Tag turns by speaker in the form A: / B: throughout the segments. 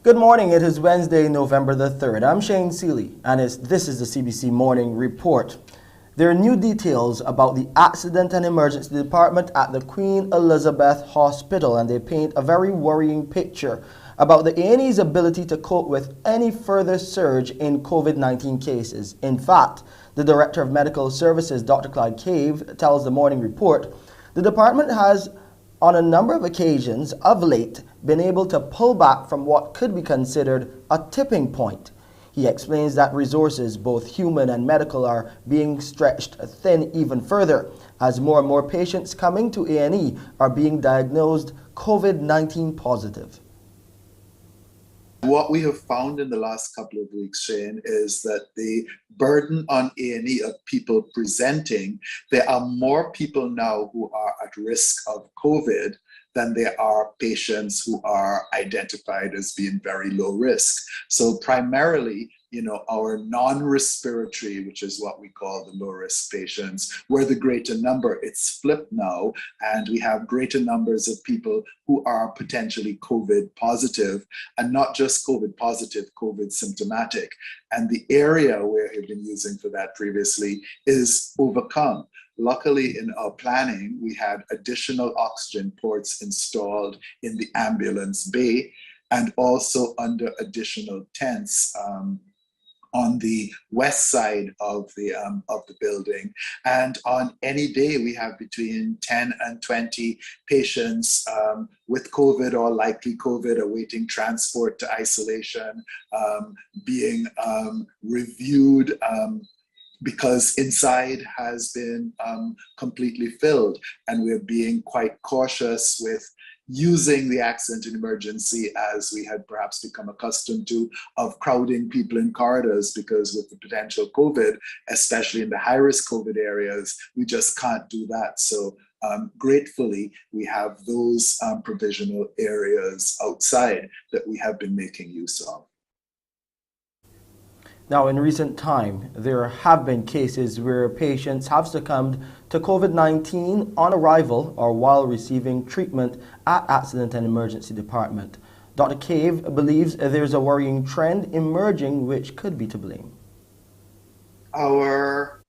A: Good morning. It is Wednesday, November the 3rd. I'm Shane Seeley, and this is the CBC Morning Report. There are new details about the Accident and Emergency Department at the Queen Elizabeth Hospital, and they paint a very worrying picture about the A&E's ability to cope with any further surge in COVID-19 cases. In fact, the Director of Medical Services, Dr. Clyde Cave, tells the Morning Report the department has, on a number of occasions of late, been able to pull back from what could be considered a tipping point. He explains that resources, both human and medical, are being stretched thin even further as more and more patients coming to A&E are being diagnosed COVID-19 positive.
B: What we have found in the last couple of weeks, Shane, is that the burden on A&E of people presenting, there are more people now who are at risk of COVID than there are patients who are identified as being very low risk. So primarily, our non-respiratory, which is what we call the low-risk patients, were the greater number. It's flipped now, and we have greater numbers of people who are potentially COVID positive, and not just COVID positive, COVID symptomatic. And the area where we've been using for that previously is overcome. Luckily, in our planning, we had additional oxygen ports installed in the ambulance bay and also under additional tents on the west side of the building. And on any day, we have between 10 and 20 patients with COVID or likely COVID awaiting transport to isolation, being reviewed because inside has been completely filled. And we're being quite cautious with using the accident and emergency as we had perhaps become accustomed to, of crowding people in corridors, because with the potential COVID, especially in the high-risk COVID areas, we just can't do that. So gratefully, we have those provisional areas outside that we have been making use of.
A: Now, in recent time, there have been cases where patients have succumbed to COVID-19 on arrival or while receiving treatment at Accident and Emergency Department. Dr. Cave believes there's a worrying trend emerging which could be to blame.
B: Our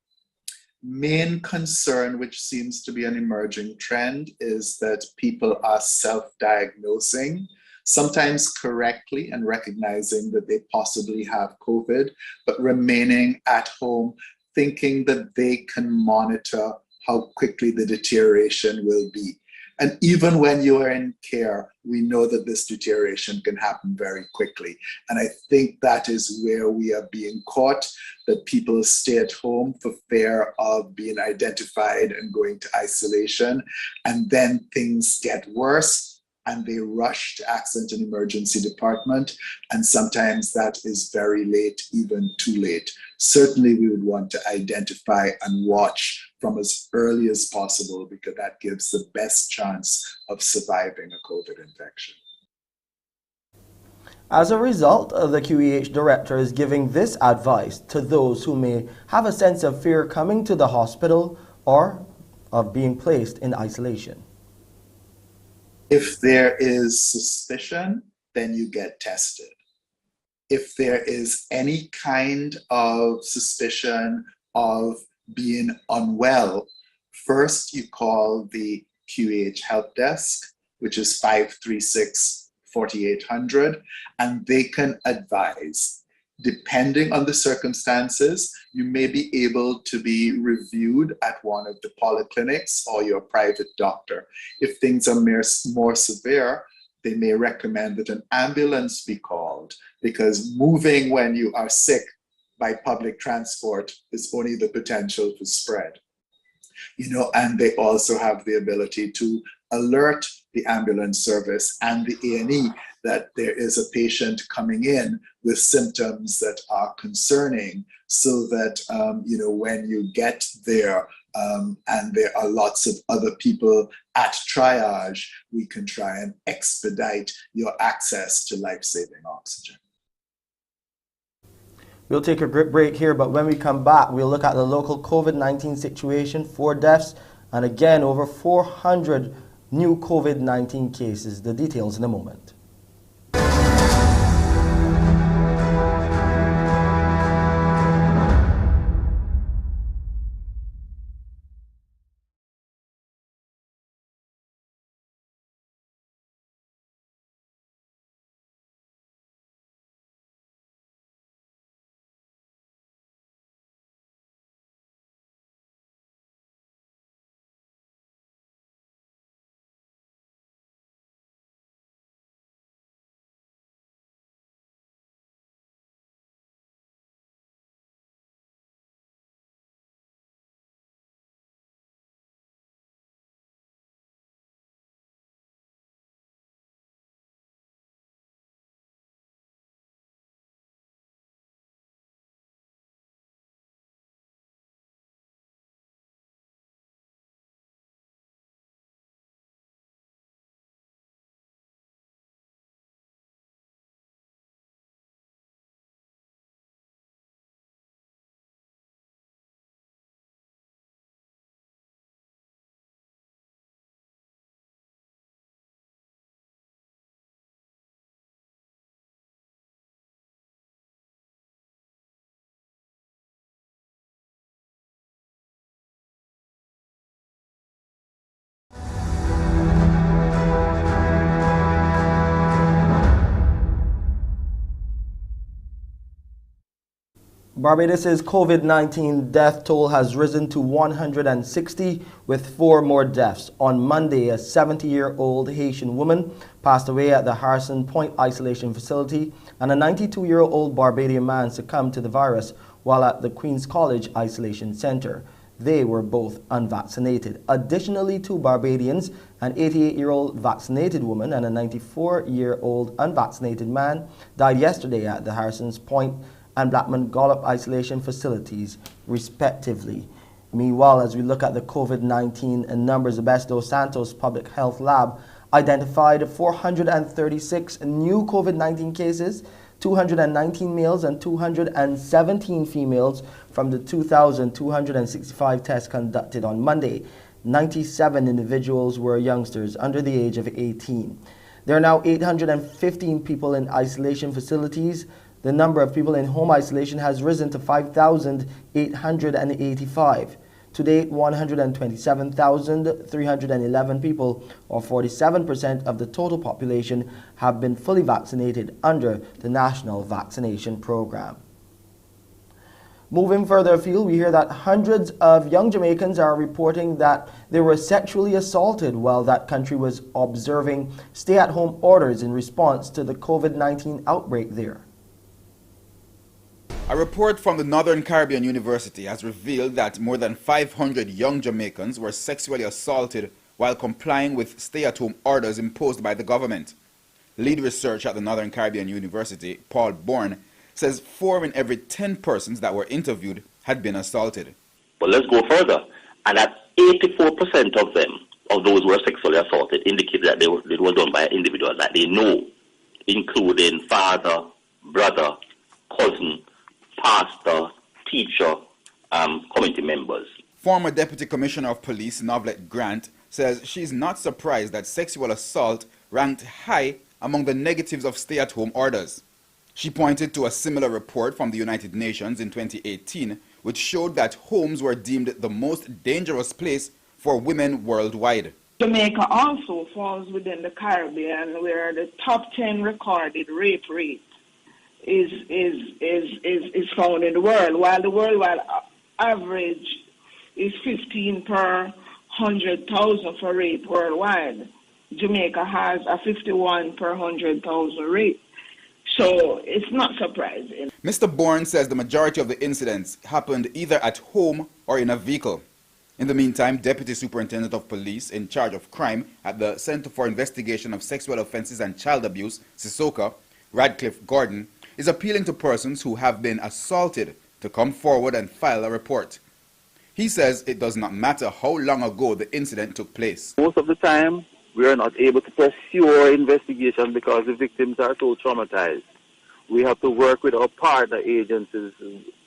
B: main concern, which seems to be an emerging trend, is that people are self-diagnosing, sometimes correctly and recognizing that they possibly have COVID, but remaining at home thinking that they can monitor how quickly the deterioration will be. And even when you are in care, we know that this deterioration can happen very quickly. And I think that is where we are being caught, that people stay at home for fear of being identified and going to isolation. And then things get worse, and they rush to Accident and Emergency Department, and sometimes that is very late, even too late. Certainly we would want to identify and watch from as early as possible, because that gives the best chance of surviving a COVID infection.
A: As a result, the QEH director is giving this advice to those who may have a sense of fear coming to the hospital or of being placed in isolation.
B: If there is suspicion, then you get tested. If there is any kind of suspicion of being unwell, first you call the QEH help desk, which is 536-4800, and they can advise. Depending on the circumstances, you may be able to be reviewed at one of the polyclinics or your private doctor. If things are more severe, they may recommend that an ambulance be called, because moving when you are sick by public transport is only the potential for spread. And they also have the ability to alert the ambulance service and the A&E that there is a patient coming in with symptoms that are concerning, so that, when you get there and there are lots of other people at triage, we can try and expedite your access to life-saving oxygen.
A: We'll take a quick break here, but when we come back, we'll look at the local COVID-19 situation, 4 deaths, and again, over 400 new COVID-19 cases. The details in a moment. Barbados' COVID-19 death toll has risen to 160, with 4 more deaths. On Monday, a 70-year-old Haitian woman passed away at the Harrison Point Isolation Facility, and a 92-year-old Barbadian man succumbed to the virus while at the Queen's College Isolation Center. They were both unvaccinated. Additionally, 2 Barbadians, an 88-year-old vaccinated woman and a 94-year-old unvaccinated man, died yesterday at the Harrison's Point and Blackman Gollop isolation facilities, respectively. Meanwhile, as we look at the COVID-19 numbers, the Best Dos Santos Public Health Lab identified 436 new COVID-19 cases, 219 males and 217 females from the 2,265 tests conducted on Monday. 97 individuals were youngsters under the age of 18. There are now 815 people in isolation facilities. The number of people in home isolation has risen to 5,885. To date, 127,311 people, or 47% of the total population, have been fully vaccinated under the National Vaccination Program. Moving further afield, we hear that hundreds of young Jamaicans are reporting that they were sexually assaulted while that country was observing stay-at-home orders in response to the COVID-19 outbreak there.
C: A report from the Northern Caribbean University has revealed that more than 500 young Jamaicans were sexually assaulted while complying with stay-at-home orders imposed by the government. Lead researcher at the Northern Caribbean University, Paul Bourne, says 4 in every 10 persons that were interviewed had been assaulted.
D: But let's go further, and that 84% of them, of those who were sexually assaulted, indicate that they were done by an individual that they know, including father, brother, cousin, pastor, teacher, community members.
C: Former Deputy Commissioner of Police Novlet Grant says she's not surprised that sexual assault ranked high among the negatives of stay-at-home orders. She pointed to a similar report from the United Nations in 2018, which showed that homes were deemed the most dangerous place for women worldwide.
E: Jamaica also falls within the Caribbean, where the top 10 recorded rape rate is found in the world, while the worldwide average is 15 per 100,000 for rape worldwide. Jamaica has a 51 per 100,000 rape. So it's not surprising.
C: Mr. Bourne says the majority of the incidents happened either at home or in a vehicle. In the meantime, Deputy Superintendent of Police in charge of crime at the Center for Investigation of Sexual Offences and Child Abuse, CISOCA, Radcliffe Gordon, is appealing to persons who have been assaulted to come forward and file a report. He says it does not matter how long ago the incident took place.
F: Most of the time, we are not able to pursue our investigation because the victims are so traumatized. We have to work with our partner agencies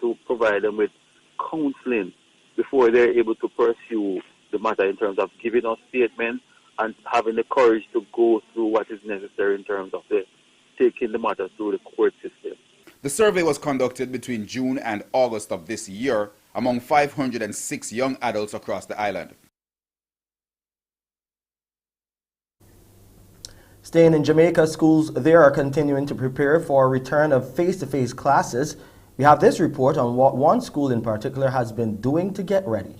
F: to provide them with counseling before they're able to pursue the matter in terms of giving us statements and having the courage to go through what is necessary in terms of taking the matter through the court system.
C: The survey was conducted between June and August of this year among 506 young adults across the island.
A: Staying in Jamaica, schools there are continuing to prepare for a return of face-to-face classes. We have this report on what one school in particular has been doing to get ready.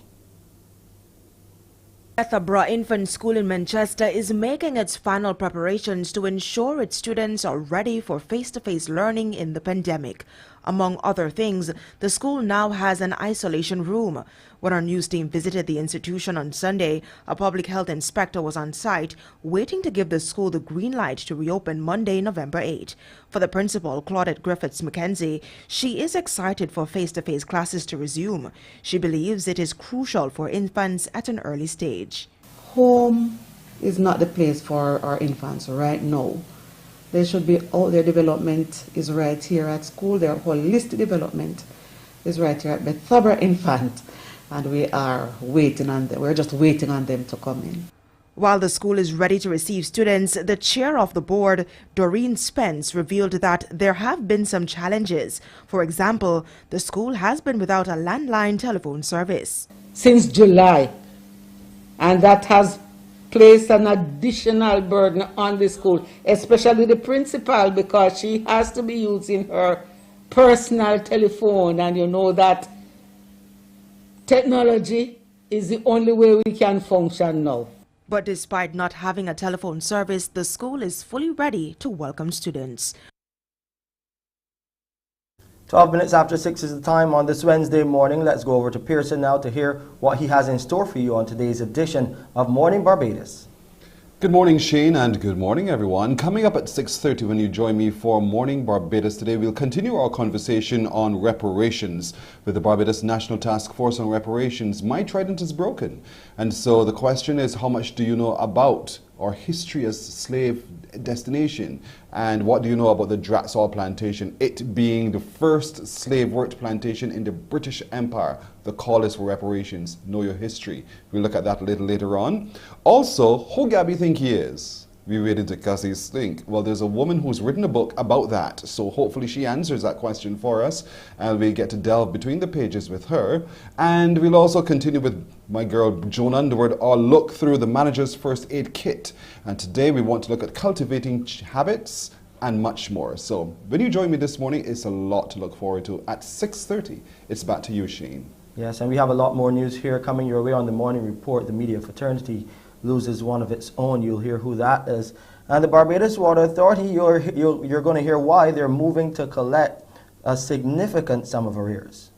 G: Ethiopia Infant School in Manchester is making its final preparations to ensure its students are ready for face-to-face learning in the pandemic. Among other things, the school now has an isolation room. When our news team visited the institution on Sunday, a public health inspector was on site, waiting to give the school the green light to reopen Monday, November 8. For the principal, Claudette Griffiths-McKenzie, she is excited for face-to-face classes to resume. She believes it is crucial for infants at an early stage.
H: Home is not the place for our infants right now. They should be out. Their development is right here at school. Their holistic development is right here at Ethiopia Infant, and we are waiting on them. We're just waiting on them to come in.
G: While the school is ready to receive students, the chair of the board, Doreen Spence, revealed that there have been some challenges. For example, the school has been without a landline telephone service
H: Since July, and that has placed an additional burden on the school, especially the principal, because she has to be using her
I: personal telephone, and you know that technology is the only way we can function now.
G: But despite not having a telephone service, the school is fully ready to welcome students.
A: 12 minutes after 6 is the time on this Wednesday morning. Let's go over to Pearson now to hear what he has in store for you on today's edition of Morning Barbados.
J: Good morning, Shane, and good morning, everyone. Coming up at 6:30 when you join me for Morning Barbados today, we'll continue our conversation on reparations with the Barbados National Task Force on Reparations. My trident is broken. And so the question is, how much do you know about our history as slave destination? And what do you know about the Draxall plantation, it being the first slave worked plantation in the British Empire? The call is for reparations. Know your history. We'll look at that a little later on. Also, who Gabby think he is? We waited to Cassie's slink. Well, there's a woman who's written a book about that, so hopefully she answers that question for us, and we get to delve between the pages with her. And we'll also continue with my girl Joan Underwood, our look through the manager's first aid kit. And today we want to look at cultivating habits and much more. So when you join me this morning, it's a lot to look forward to. At 6:30, it's back to you, Shane.
A: Yes, and we have a lot more news here coming your way on the morning report. The media fraternity loses one of its own. You'll hear who that is. And the Barbados Water Authority, you're going to hear why they're moving to collect a significant sum of arrears.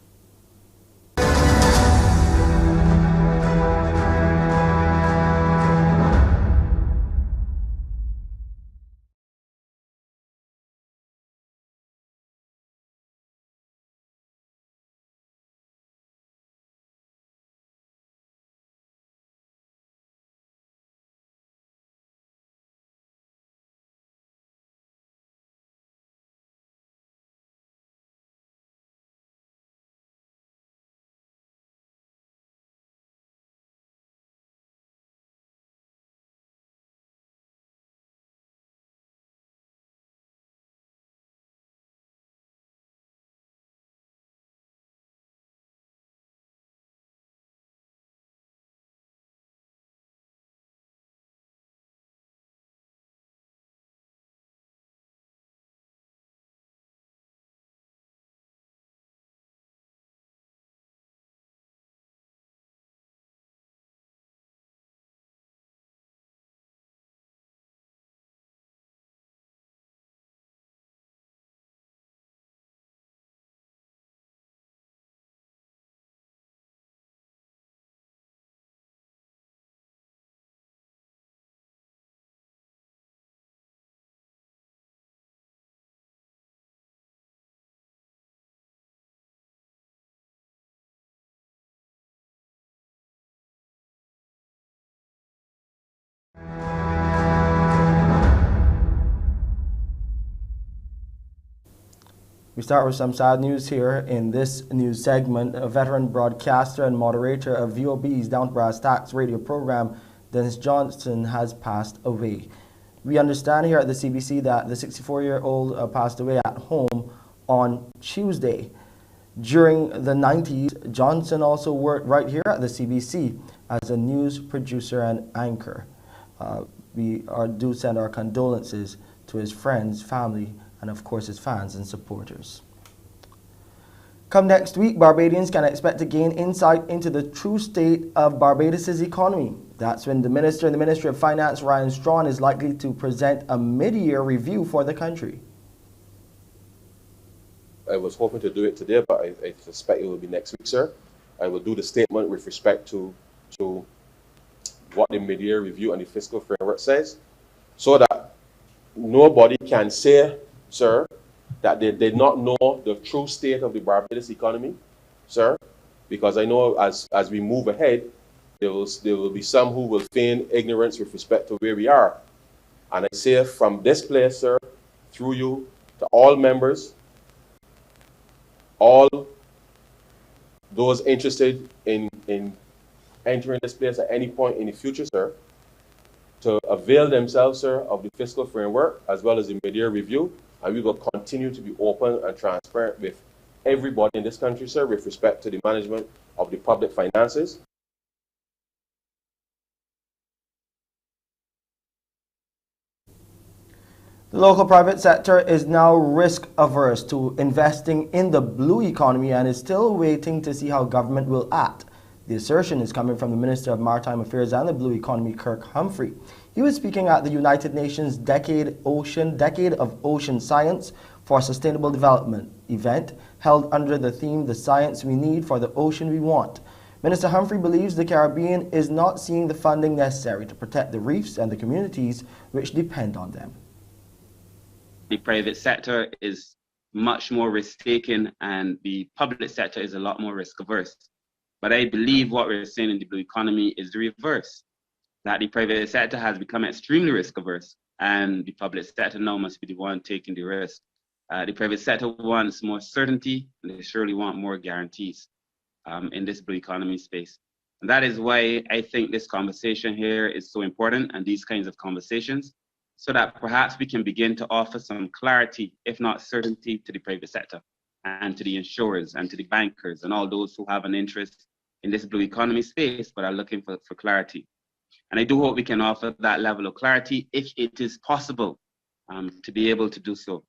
A: We start with some sad news here in this news segment. A veteran broadcaster and moderator of VOB's Down to Brass Tacks radio program, Dennis Johnson, has passed away. We understand here at the CBC that the 64-year-old passed away at home on Tuesday. During the 90s, Johnson also worked right here at the CBC as a news producer and anchor. We do send our condolences to his friends, family, and of course his fans and supporters. Come next week, Barbadians can expect to gain insight into the true state of Barbados' economy. That's when the Minister in the Ministry of Finance, Ryan Strawn, is likely to present a mid-year review for the country.
K: I was hoping to do it today, but I suspect it will be next week, sir. I will do the statement with respect to what the mid-year review and the fiscal framework says, so that nobody can say, sir, that they did not know the true state of the Barbados economy, sir, because I know as we move ahead, there will be some who will feign ignorance with respect to where we are. And I say from this place, sir, through you, to all members, all those interested in entering this place at any point in the future, sir, to avail themselves, sir, of the fiscal framework as well as the mid-year review, and we will continue to be open and transparent with everybody in this country, sir, with respect to the management of the public finances.
A: The The local private sector is now risk averse to investing in the blue economy and is still waiting to see how government will act. The assertion is coming from the Minister of Maritime Affairs and the Blue Economy, Kirk Humphrey. He was speaking at the United Nations Decade of Ocean Science for Sustainable Development event held under the theme "The Science We Need for the Ocean We Want." Minister Humphrey believes the Caribbean is not seeing the funding necessary to protect the reefs and the communities which depend on them.
L: The private sector is much more risk-taking and the public sector is a lot more risk-averse. But I believe what we're seeing in the blue economy is the reverse, that the private sector has become extremely risk-averse and the public sector now must be the one taking the risk. The private sector wants more certainty and they surely want more guarantees in this blue economy space. And that is why I think this conversation here is so important and these kinds of conversations, so that perhaps we can begin to offer some clarity, if not certainty, to the private sector and to the insurers and to the bankers and all those who have an interest in this blue economy space but are looking for clarity. And I do hope we can offer that level of clarity if it is possible to be able to do so.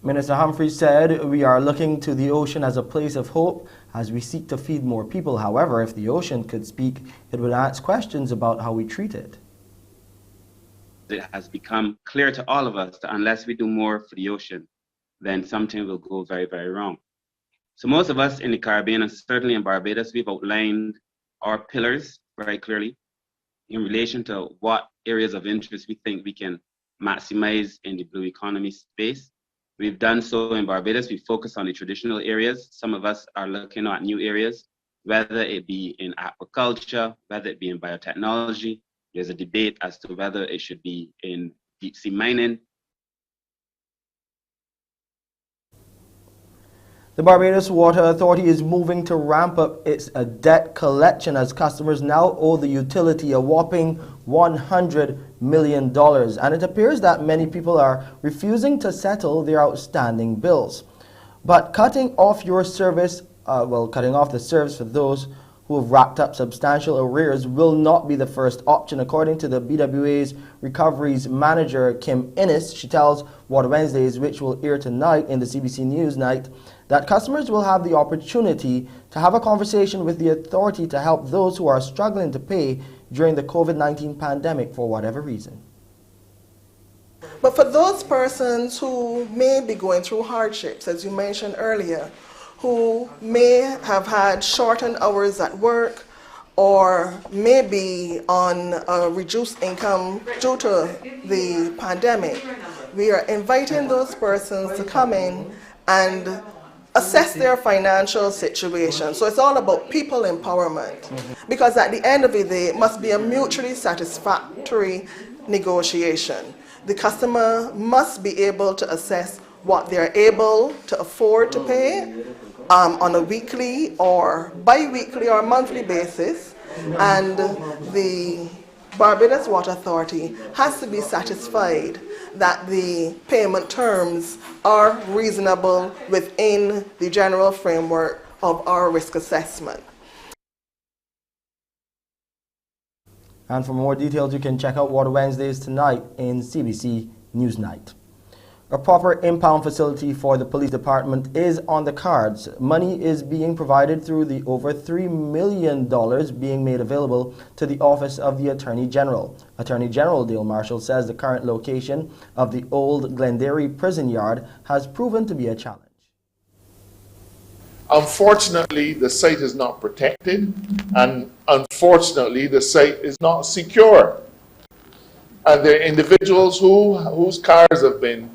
A: Minister Humphrey said, "We are looking to the ocean as a place of hope as we seek to feed more people. However, if the ocean could speak, it would ask questions about how we treat it."
L: It has become clear to all of us that unless we do more for the ocean, then something will go very, very wrong. So most of us in the Caribbean, and certainly in Barbados, we've outlined our pillars very clearly in relation to what areas of interest we think we can maximize in the blue economy space. We've done so in Barbados. We focus on the traditional areas. Some of us are looking at new areas, whether it be in aquaculture, whether it be in biotechnology. There's a debate as to whether it should be in deep sea mining.
A: The Barbados Water Authority is moving to ramp up its debt collection as customers now owe the utility a whopping $100 million. And it appears that many people are refusing to settle their outstanding bills. But cutting off the service for those who have racked up substantial arrears will not be the first option, according to the BWA's Recoveries Manager, Kim Innes. She tells Water Wednesdays, which will air tonight in the CBC News Night, that customers will have the opportunity to have a conversation with the authority to help those who are struggling to pay during the COVID-19 pandemic for whatever reason.
M: But for those persons who may be going through hardships, as you mentioned earlier, who may have had shortened hours at work or may be on a reduced income due to the pandemic, we are inviting those persons to come in and assess their financial situation. So it's all about people empowerment, because at the end of the day, it must be a mutually satisfactory negotiation. The customer must be able to assess what they're able to afford to pay on a weekly or bi-weekly or monthly basis, and the Barbados Water Authority has to be satisfied that the payment terms are reasonable within the general framework of our risk assessment.
A: And for more details, you can check out Water Wednesdays tonight in CBC News Night. A proper impound facility for the police department is on the cards. Money is being provided through the over $3 million being made available to the Office of the Attorney General. Attorney General Dale Marshall says the current location of the old Glenderry prison yard has proven to be a challenge.
N: Unfortunately, the site is not protected, and unfortunately, the site is not secure. And there are individuals whose cars have been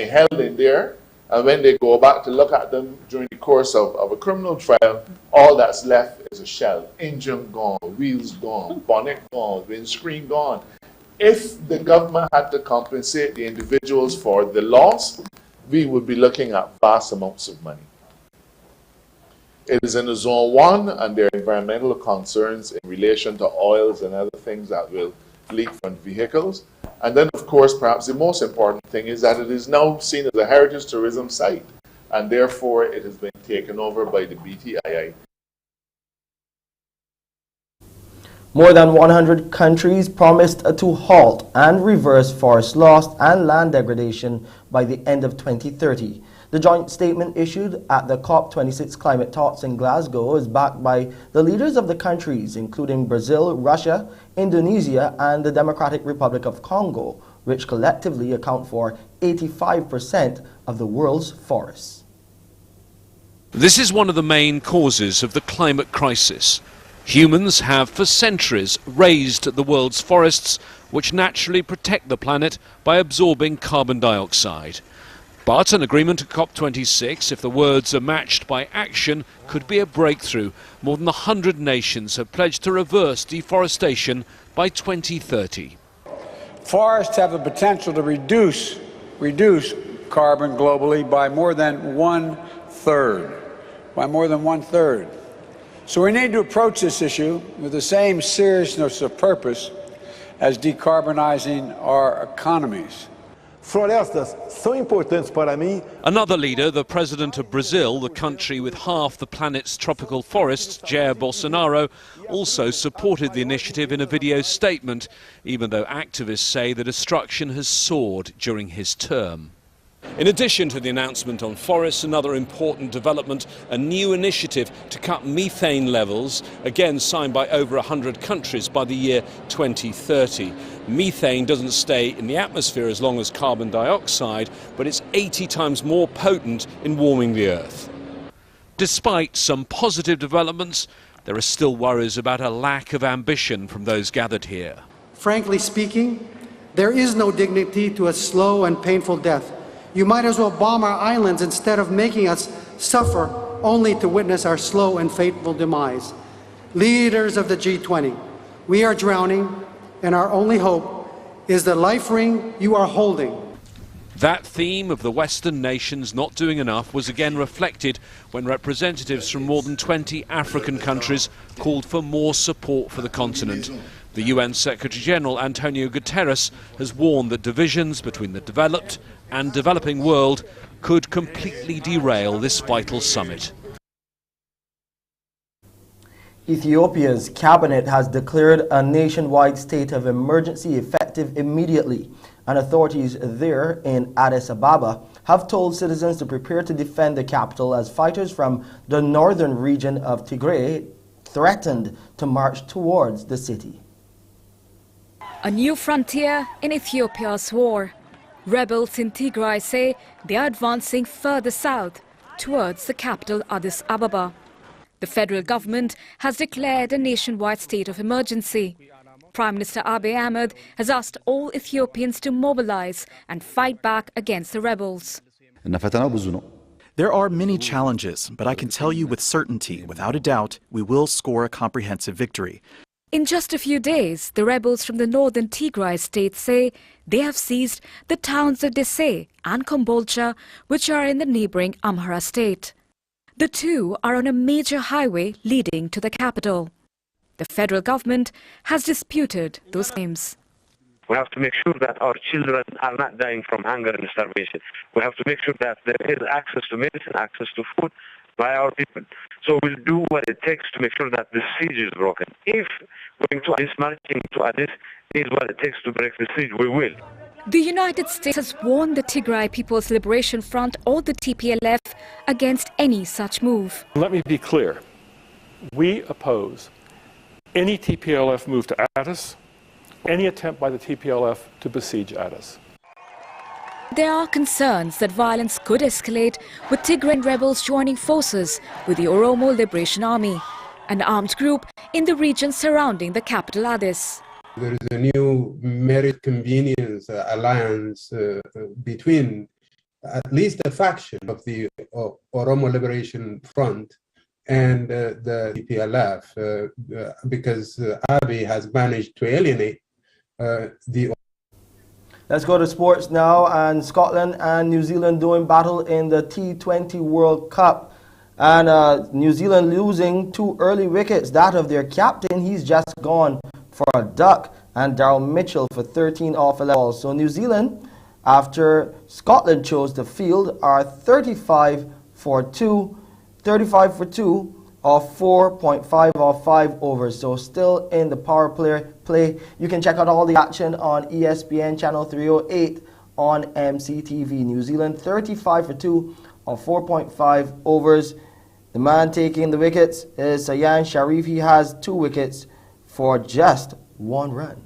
N: held in there, and when they go back to look at them during the course of a criminal trial, all that's left is a shell. Engine gone, wheels gone, bonnet gone, windscreen gone. If the government had to compensate the individuals for the loss, we would be looking at vast amounts of money. It is in the Zone 1, and there are environmental concerns in relation to oils and other things that will leak from vehicles. And then, of course, perhaps the most important thing is that it is now seen as a heritage tourism site, and therefore it has been taken over by the BTII.
A: More than 100 countries promised to halt and reverse forest loss and land degradation by the end of 2030. The joint statement issued at the COP26 climate talks in Glasgow is backed by the leaders of the countries, including Brazil, Russia, Indonesia, and the Democratic Republic of Congo, which collectively account for 85% of the world's forests.
O: This is one of the main causes of the climate crisis. Humans have for centuries razed the world's forests, which naturally protect the planet by absorbing carbon dioxide. But an agreement at COP26, if the words are matched by action, could be a breakthrough. More than 100 nations have pledged to reverse deforestation by 2030.
P: Forests have the potential to reduce carbon globally by more than one-third. So we need to approach this issue with the same seriousness of purpose as decarbonizing our economies.
O: Florestas são importantes para mim. Another leader, the president of Brazil, the country with half the planet's tropical forests, Jair Bolsonaro, also supported the initiative in a video statement, even though activists say the destruction has soared during his term. In addition to the announcement on forests, another important development, a new initiative to cut methane levels, again signed by over 100 countries by the year 2030. Methane doesn't stay in the atmosphere as long as carbon dioxide, but it's 80 times more potent in warming the Earth. Despite some positive developments, there are still worries about a lack of ambition from those gathered here.
Q: Frankly speaking, there is no dignity to a slow and painful death. You might as well bomb our islands instead of making us suffer only to witness our slow and fateful demise. Leaders of the G20, we are drowning, and our only hope is the life ring you are holding.
O: That theme of the Western nations not doing enough was again reflected when representatives from more than 20 African countries called for more support for the continent. The UN Secretary-General Antonio Guterres has warned that divisions between the developed and developing world could completely derail this vital summit.
A: Ethiopia's cabinet has declared a nationwide state of emergency effective immediately, and authorities there in Addis Ababa have told citizens to prepare to defend the capital as fighters from the northern region of Tigray threatened to march towards the city.
R: A new frontier in Ethiopia's war. Rebels in Tigray say they are advancing further south towards the capital Addis Ababa. The federal government has declared a nationwide state of emergency. Prime Minister Abiy Ahmed has asked all Ethiopians to mobilize and fight back against the rebels.
S: There are many challenges, but I can tell you with certainty, without a doubt, we will score a comprehensive victory.
R: In just a few days, the rebels from the northern Tigray state say they have seized the towns of Desay and Kombolcha, which are in the neighboring Amhara state. The two are on a major highway leading to the capital. The federal government has disputed those claims.
T: We have to make sure that our children are not dying from hunger and starvation. We have to make sure that there is access to medicine, access to food by our people. So we'll do what it takes to make sure that the siege is broken. If going to Addis, marching to Addis is what it takes to break the siege, we will.
R: The United States has warned the Tigray People's Liberation Front or the TPLF against any such move.
U: Let me be clear. We oppose any TPLF move to Addis, any attempt by the TPLF to besiege Addis.
R: There are concerns that violence could escalate with Tigrayan rebels joining forces with the Oromo Liberation Army, an armed group in the region surrounding the capital Addis.
V: There is a new merit convenience alliance between at least a faction of the Oromo Liberation Front and the TPLF because Abiy has managed to alienate the.
A: Let's go to sports now, and Scotland and New Zealand doing battle in the T20 World Cup. And New Zealand losing 2 early wickets, that of their captain, he's just gone for a duck, and Daryl Mitchell for 13 off 11 balls. So New Zealand, after Scotland chose the field, are 35 for 2 of 4.5 or 5 overs. So still in the power play. You can check out all the action on ESPN channel 308 on MCTV. New Zealand 35 for 2 of 4.5 overs. The man taking the wickets is Sayan Sharif. He has 2 wickets for just 1 run.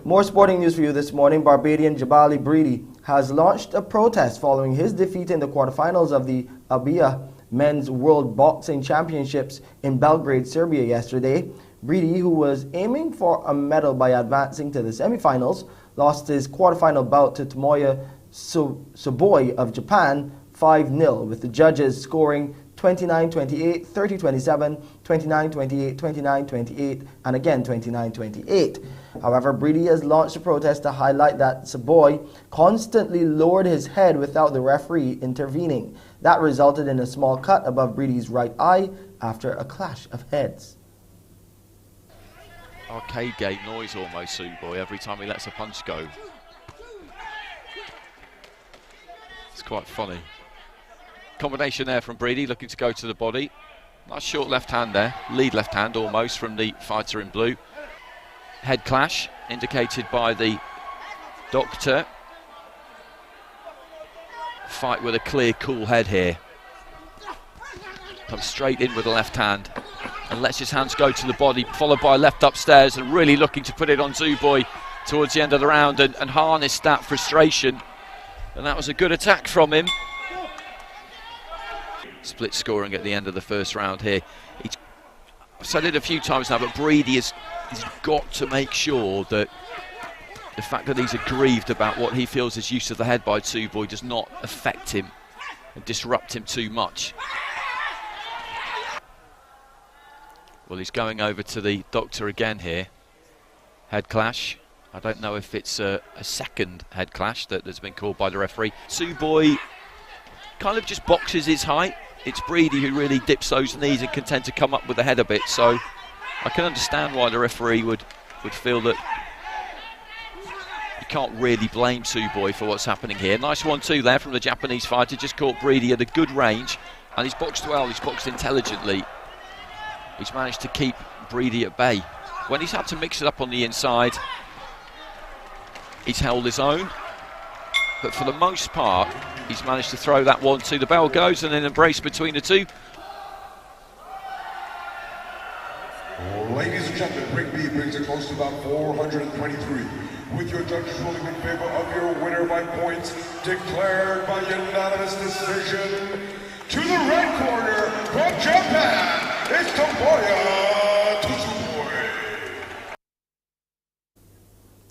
A: More sporting news for you this morning. Barbadian Jabali Breedy has launched a protest following his defeat in the quarterfinals of the ABIA Men's World Boxing Championships in Belgrade, Serbia yesterday. Breedy, who was aiming for a medal by advancing to the semifinals, lost his quarterfinal bout to Tomoya Soboi of Japan 5-0, with the judges scoring 29-28, 30-27, 29-28, 29-28, and again 29-28. However, Breedy has launched a protest to highlight that Soboi constantly lowered his head without the referee intervening. That resulted in a small cut above Breedy's right eye after a clash of heads.
B: Arcade game noise almost, Soboi, every time he lets a punch go. It's quite funny. Combination there from Breedy, looking to go to the body. Nice short left hand there, lead left hand almost from the fighter in blue. Head clash indicated by the doctor. Fight with a clear, cool head here. Comes straight in with the left hand and lets his hands go to the body, followed by left upstairs, and really looking to put it on Soboi towards the end of the round and harness that frustration. And that was a good attack from him. Split scoring at the end of the first round here. I've said it a few times now, but Breedy has got to make sure that the fact that he's aggrieved about what he feels is use of the head by Soboi does not affect him and disrupt him too much. Well, he's going over to the doctor again here. Head clash. I don't know if it's a second head clash that's been called by the referee. Soboi kind of just boxes his height. It's Breedy who really dips those knees and can tend to come up with the head a bit. So I can understand why the referee would feel that you can't really blame Soboi for what's happening here. Nice 1-2 there from the Japanese fighter. Just caught Breedy at a good range. And he's boxed well, he's boxed intelligently. He's managed to keep Breedy at bay. When he's had to mix it up on the inside, he's held his own. But for the most part, he's managed to throw that 1-2. The bell goes and an embrace between the two.
D: Ladies and gentlemen, ring B brings it close to about 423. With your judges ruling in favor of your winner by points, declared by unanimous decision. To the red corner from Japan, it's Tomoya Tsuboi.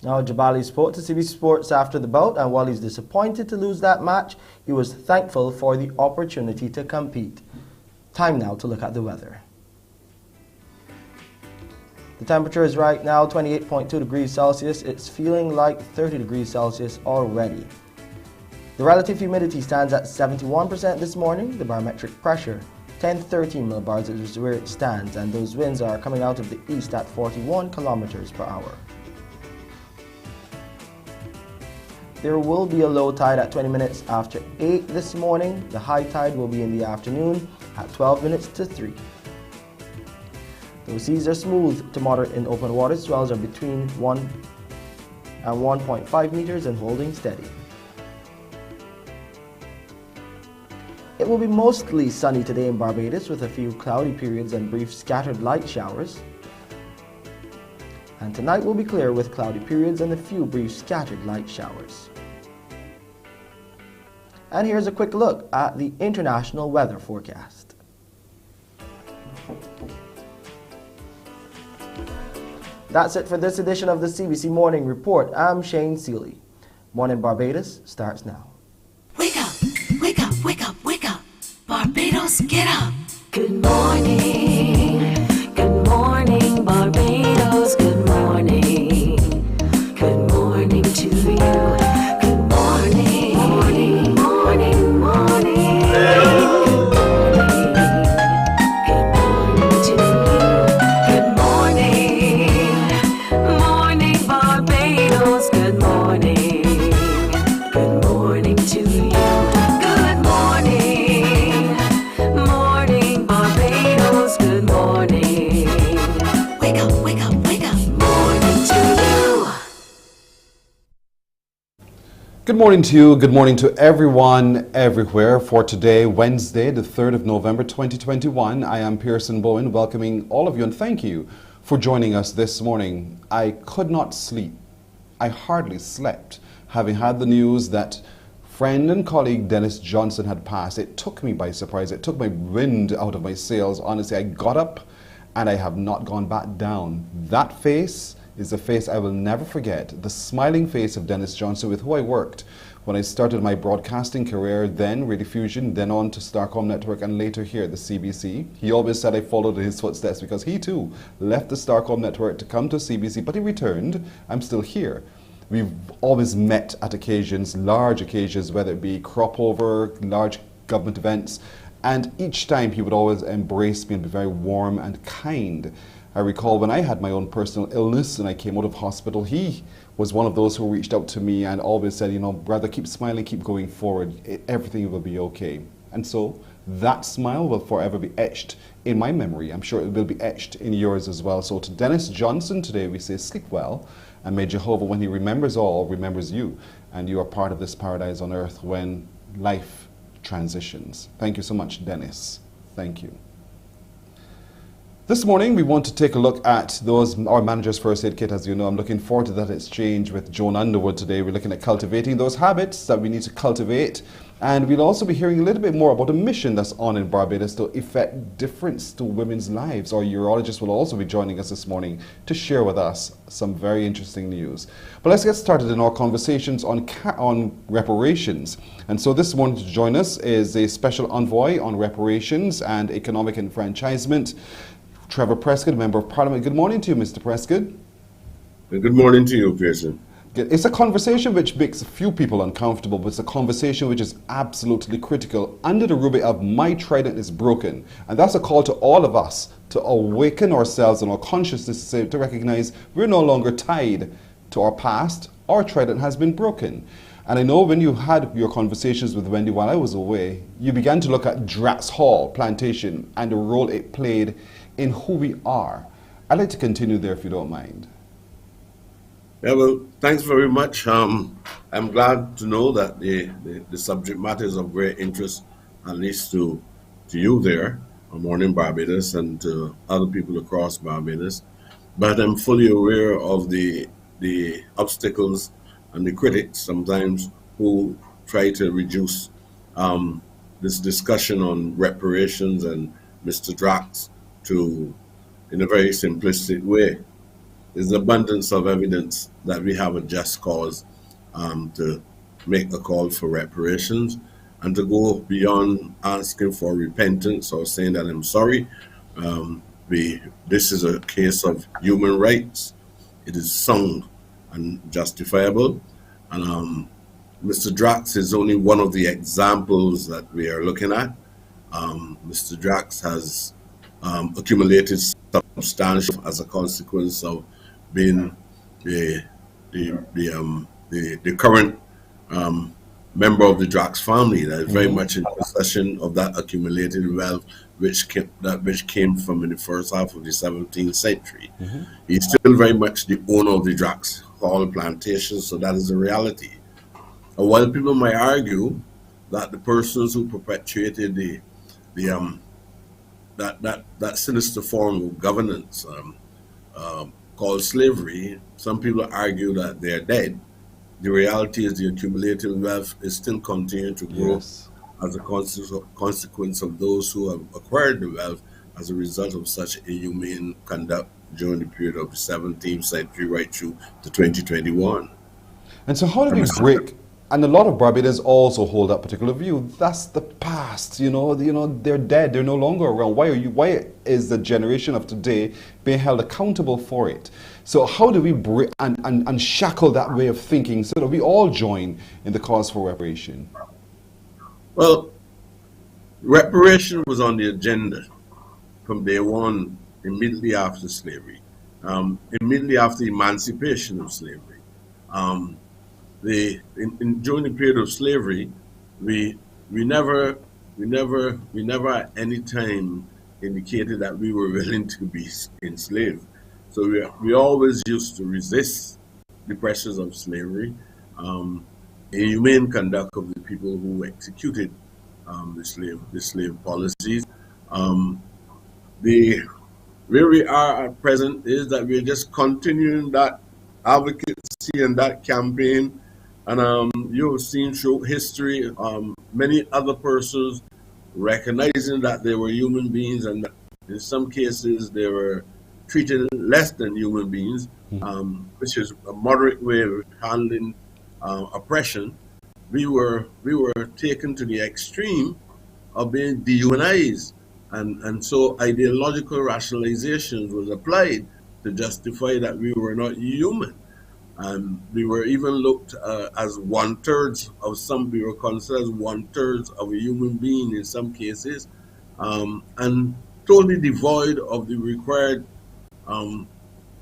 A: Now, Jabali spoke to CBC Sports after the bout, and while he's disappointed to lose that match, he was thankful for the opportunity to compete. Time now to look at the weather. The temperature is right now 28.2 degrees Celsius. It's feeling like 30 degrees Celsius already. The relative humidity stands at 71% this morning. The barometric pressure, 1013 millibars, is where it stands, and those winds are coming out of the east at 41 kilometers per hour. There will be a low tide at 20 minutes after 8 this morning. The high tide will be in the afternoon at 12 minutes to 3. The seas are smooth to moderate in open water. Swells are between 1 and 1.5 meters and holding steady. It will be mostly sunny today in Barbados with a few cloudy periods and brief scattered light showers. And tonight will be clear with cloudy periods and a few brief scattered light showers. And here's a quick look at the international weather forecast. That's it for this edition of the CBC Morning Report. I'm Shane Seeley. Morning Barbados starts now.
W: Wake up, wake up, wake up, wake up. Barbados, get up. Good morning. Good morning, Barbados. Good morning. Good morning to you. Good morning. Morning, morning, morning. Good morning to you. Good morning. Morning, Barbados. Good morning. Good morning to you. Good morning. Morning, Barbados.
J: Good morning to you. Good morning to everyone, everywhere. For today, Wednesday, the 3rd of November, 2021, I am Pearson Bowen, welcoming all of you, and thank you for joining us this morning. I could not sleep. I hardly slept, having had the news that friend and colleague Dennis Johnson had passed. It took me by surprise. It took my wind out of my sails. Honestly, I got up and I have not gone back down. That face is a face I will never forget. The smiling face of Dennis Johnson, with who I worked when I started my broadcasting career, then Radio Fusion, then on to Starcom Network, and later here at the CBC. He always said I followed in his footsteps because he too left the Starcom Network to come to CBC, but he returned. I'm still here. We've always met at occasions, large occasions, whether it be crop over, large government events, and each time he would always embrace me and be very warm and kind. I recall when I had my own personal illness and I came out of hospital, he was one of those who reached out to me and always said, you know, brother, keep smiling, keep going forward. Everything will be okay. And so that smile will forever be etched in my memory. I'm sure it will be etched in yours as well. So to Dennis Johnson today, we say sleep well, and may Jehovah, when he remembers all, remembers you. And you are part of this paradise on earth when life transitions. Thank you so much, Dennis. Thank you. This morning, we want to take a look at our manager's first aid kit. As you know, I'm looking forward to that exchange with Joan Underwood today. We're looking at cultivating those habits that we need to cultivate. And we'll also be hearing a little bit more about a mission that's on in Barbados to effect difference to women's lives. Our urologist will also be joining us this morning to share with us some very interesting news. But let's get started in our conversations on reparations. And so this morning to join us is a special envoy on reparations and economic enfranchisement, Trevor Prescott, Member of Parliament. Good morning to you, Mr. Prescott.
C: Good morning to you, Pearson.
J: It's a conversation which makes a few people uncomfortable, but it's a conversation which is absolutely critical under the rubric of my trident is broken. And that's a call to all of us to awaken ourselves and our consciousness to recognize we're no longer tied to our past. Our trident has been broken. And I know when you had your conversations with Wendy while I was away, you began to look at Drax Hall Plantation and the role it played in who we are. I'd like to continue there if you don't mind.
C: Yeah, well, thanks very much. I'm glad to know that the subject matter is of great interest, at least to you there on Mornin Barbados and to other people across Barbados. But I'm fully aware of the obstacles and the critics sometimes who try to reduce this discussion on reparations and Mr. Drax to in a very simplistic way. There's abundance of evidence that we have a just cause to make a call for reparations and to go beyond asking for repentance or saying that I'm sorry. This is a case of human rights. It is sound and justifiable. And Mr. Drax is only one of the examples that we are looking at. Mr. Drax has accumulated substantial as a consequence of being the current member of the Drax family that is very much in possession of that accumulated wealth which came from in the first half of the 17th century. He's still very much the owner of the Drax Hall plantation, so that is a reality. And while people might argue that the persons who perpetuated that sinister form of governance called slavery, some people argue that they're dead. The reality is the accumulated wealth is still continuing to grow as a consequence of those who have acquired the wealth as a result of such inhumane conduct during the period of the 17th century right through to 2021.
J: And so how do we break? And a lot of Barbadians also hold that particular view. That's the past, you know, they're dead, they're no longer around. Why is the generation of today being held accountable for it? So how do we break and shackle that way of thinking so that we all join in the cause for reparation?
C: Well, reparation was on the agenda from day one, immediately after slavery, immediately after emancipation of slavery. During the period of slavery, we never at any time indicated that we were willing to be enslaved. So we always used to resist the pressures of slavery. humane conduct of the people who executed the slave policies. Um, the Where we are at present is that we're just continuing that advocacy and that campaign. And you've seen through history many other persons recognizing that they were human beings, and that in some cases they were treated less than human beings, which is a moderate way of handling oppression. We were taken to the extreme of being dehumanized. And so ideological rationalizations was applied to justify that we were not human. And we were even looked as one-thirds of some, we were considered as one-third of a human being in some cases, and totally devoid of the required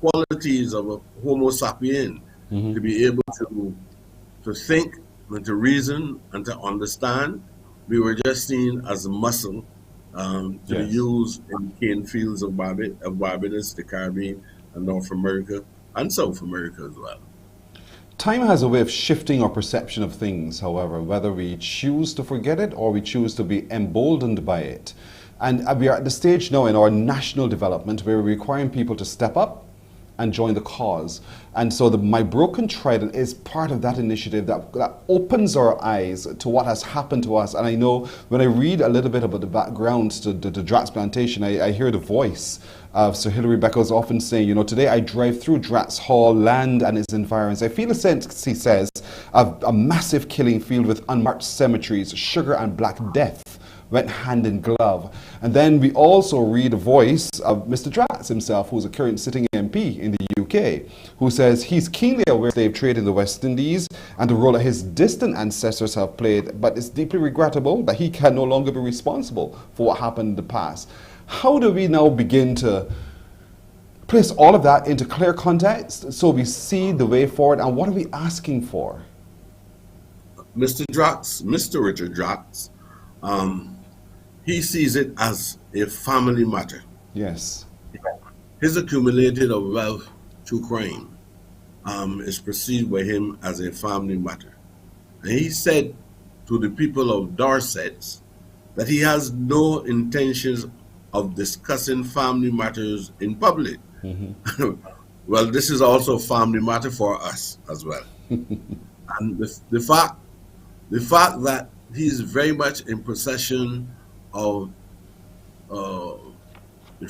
C: qualities of a Homo sapien to be able to think and to reason and to understand. We were just seen as muscle to be used in cane fields of Barbados, the Caribbean, and North America, and South America as well.
J: Time has a way of shifting our perception of things, however, whether we choose to forget it or we choose to be emboldened by it. And we are at the stage now in our national development where we're requiring people to step up and join the cause. And so My Broken Trident is part of that initiative that opens our eyes to what has happened to us. And I know when I read a little bit about the background to the Drax plantation, I hear the voice of Sir Hilary Beckles often saying, you know, today I drive through Drax Hall, land and its environs. I feel a sense, he says, of a massive killing field with unmarked cemeteries, sugar and black death went hand in glove. And then we also read a voice of Mr. Drax himself, who's a current sitting MP in the UK, who says he's keenly aware of slave trade in the West Indies and the role that his distant ancestors have played, but it's deeply regrettable that he can no longer be responsible for what happened in the past. How do we now begin to place all of that into clear context so we see the way forward, and what are we asking for?
C: Mr. Richard Drax, he sees it as a family matter.
J: Yes.
C: His accumulated of wealth through crime is perceived by him as a family matter. And he said to the people of Dorset that he has no intentions of discussing family matters in public. Well, this is also a family matter for us as well. And the fact that he's very much in possession of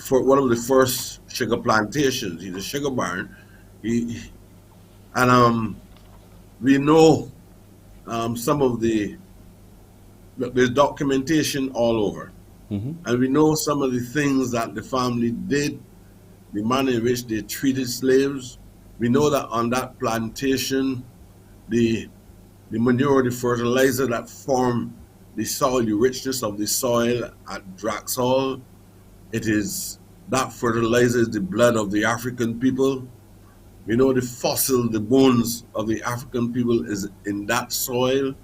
C: one of the first sugar plantations. He's a sugar baron. We know some of there's documentation all over. And we know some of the things that the family did, the manner in which they treated slaves. We know that on that plantation, the manure, the fertilizer that formed the soil, the richness of the soil at Draxall, that fertilizer is the blood of the African people. We know the bones of the African people is in that soil.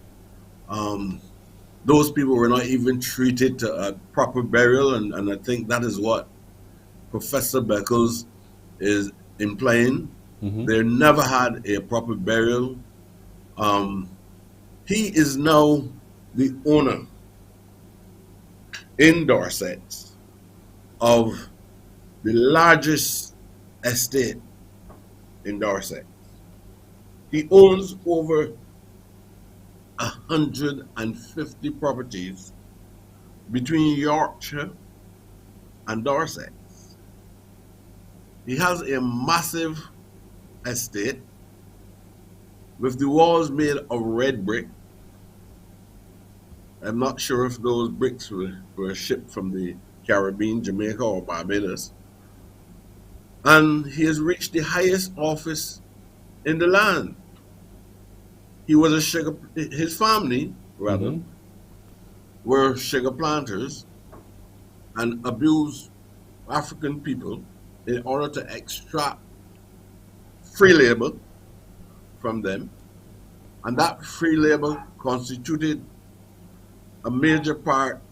C: Those people were not even treated to a proper burial, and I think that is what Professor Beckles is implying. They never had a proper burial. He is now the owner in Dorset of the largest estate in Dorset. He owns over 150 properties between Yorkshire and Dorset. He has a massive estate with the walls made of red brick. I'm not sure if those bricks were shipped from the Caribbean, Jamaica, or Barbados. And he has reached the highest office in the land. His family, rather, were sugar planters and abused African people in order to extract free labor from them. And that free labor constituted a major part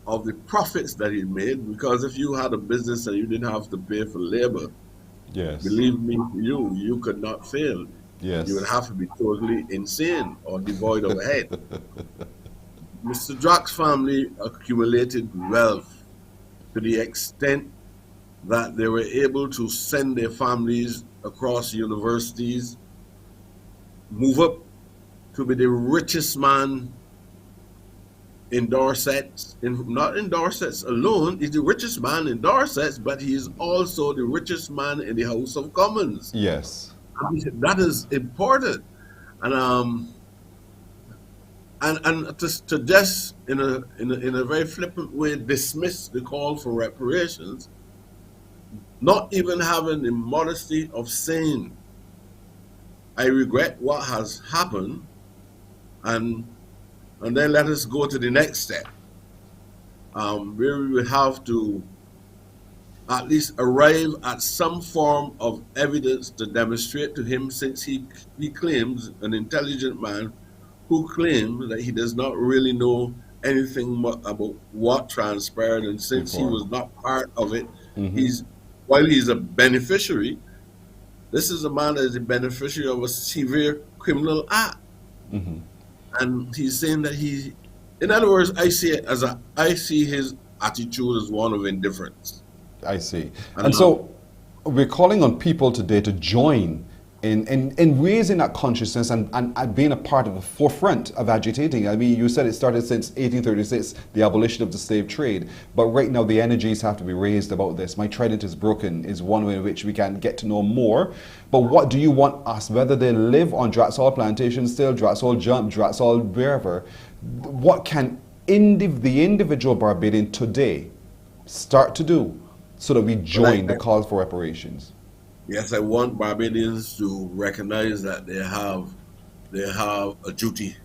C: of the profits that he made, because if you had a business and you didn't have to pay for labor, believe me, you could not fail.
J: Yes.
C: You would have to be totally insane or devoid of a head. Mr. Drax's family accumulated wealth to the extent that they were able to send their families across universities, move up to be the richest man in Dorset, not in Dorset alone. He's the richest man in Dorset, but he is also the richest man in the House of Commons.
J: Yes.
C: That is important. And to just in a very flippant way dismiss the call for reparations, not even having the modesty of saying, I regret what has happened, and then let us go to the next step, where we will have to at least arrive at some form of evidence to demonstrate to him, since he claims, an intelligent man who claims that he does not really know anything about what transpired, and since he was not part of it, while he's a beneficiary, this is a man that is a beneficiary of a severe criminal act. And he's saying that in other words, I see his attitude as one of indifference.
J: I see. And so we're calling on people today to join in raising that consciousness and being a part of the forefront of agitating. I mean, you said it started since 1836, the abolition of the slave trade. But right now, the energies have to be raised about this. My trident is broken is one way in which we can get to know more. But what do you want us, whether they live on Draxall Plantation still, Draxall Jump, Draxall wherever, what can the individual Barbadian today start to do so that we join the call for reparations?
C: Yes, I want Barbadians to recognize that they have a duty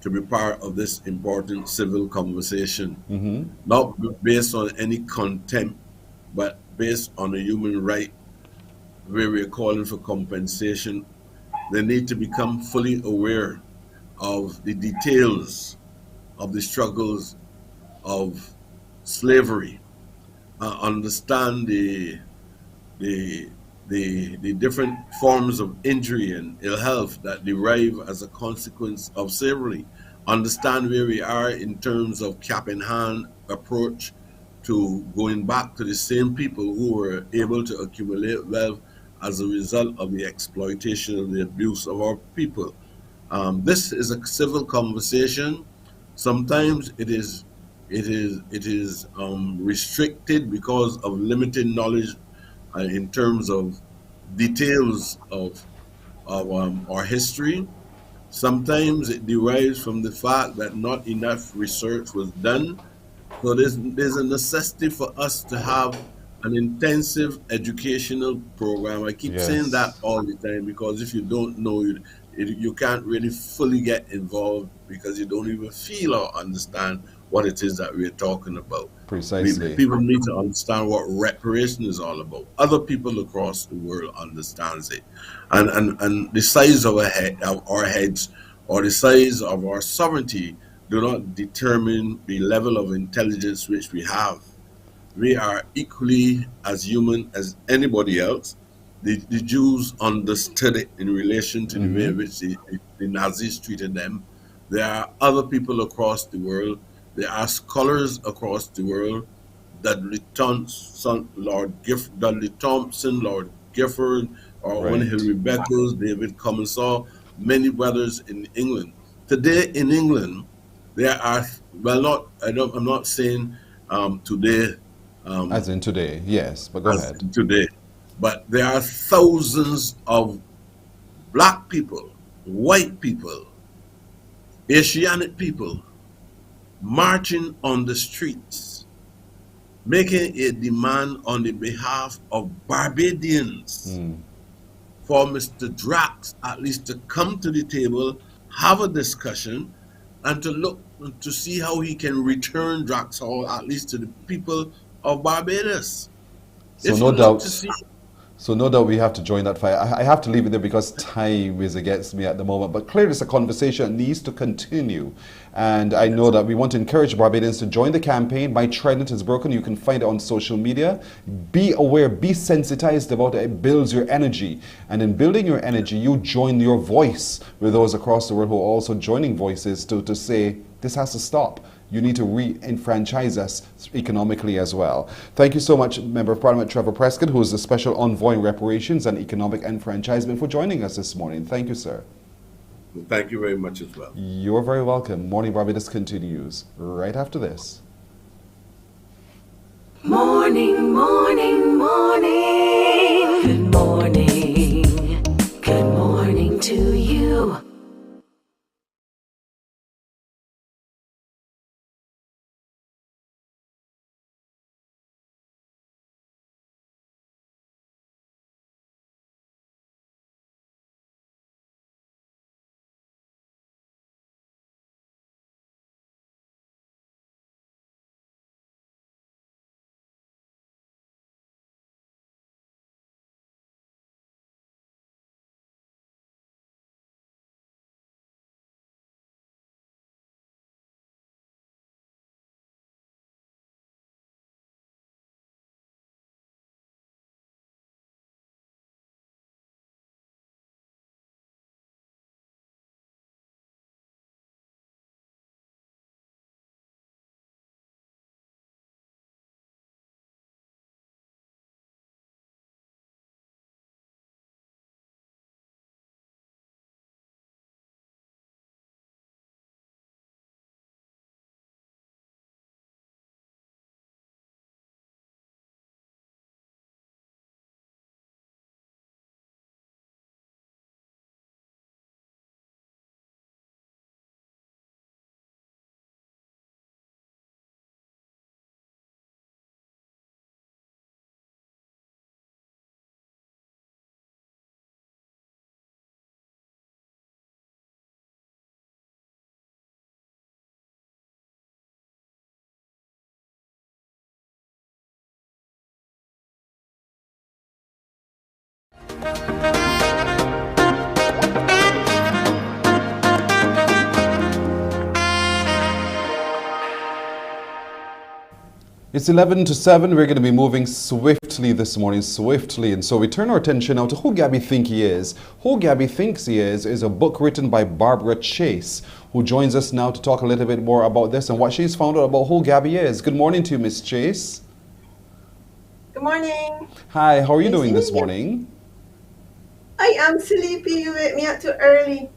C: to be part of this important civil conversation, not based on any contempt, but based on a human right, where we're calling for compensation. They need to become fully aware of the details of the struggles of slavery, understand the different forms of injury and ill health that derive as a consequence of slavery, understand where we are in terms of cap in hand approach to going back to the same people who were able to accumulate wealth as a result of the exploitation and the abuse of our people. This is a civil conversation. Sometimes it is restricted because of limited knowledge in terms of details of our history. Sometimes it derives from the fact that not enough research was done. So there's a necessity for us to have an intensive educational program. I keep saying that all the time, because if you don't know, you can't really fully get involved, because you don't even feel or understand what it is that we're talking about.
J: Precisely.
C: People need to understand what reparation is all about. Other people across the world understands it. And the size of our heads or the size of our sovereignty do not determine the level of intelligence which we have. We are equally as human as anybody else. The Jews understood it in relation to the way in which the Nazis treated them. There are other people across the world. There are scholars across the world. Dudley Thompson, Lord Gifford, or Owen Hilary Beckles, David Commonsall, many brothers in England. Today in England, there are, I'm not saying today.
J: As in today, yes, but go ahead.
C: Today. But there are thousands of black people, white people, Asianic people marching on the streets, making a demand on the behalf of Barbadians for Mr. Drax at least to come to the table, have a discussion, and to look to see how he can return Draxall at least to the people of Barbados.
J: So no doubt, So no doubt we have to join that fight. I have to leave it there because time is against me at the moment. But clearly it's a conversation that needs to continue. And I know that we want to encourage Barbadians to join the campaign. My Trident is broken. You can find it on social media. Be aware, be sensitized about it. It builds your energy. And in building your energy, you join your voice with those across the world who are also joining voices to say, this has to stop. You need to re-enfranchise us economically as well. Thank you so much, Member of Parliament Trevor Prescott, who is the Special Envoy in Reparations and Economic Enfranchisement, for joining us this morning. Thank you, sir.
C: Thank you very much as well.
J: You're very welcome. Morning Barbados continues right after this.
W: Morning, morning, morning. Good morning. Good morning to you.
J: It's 11 to 7. We're going to be moving swiftly this morning, swiftly. And so we turn our attention now to Who Gabby Think He Is. Who Gabby Thinks He is a book written by Barbara Chase, who joins us now to talk a little bit more about this and what she's found out about who Gabby is. Good morning to you, Miss Chase.
E: Good morning.
J: Hi, how are you doing this morning?
E: I am sleepy. You wake me up too early.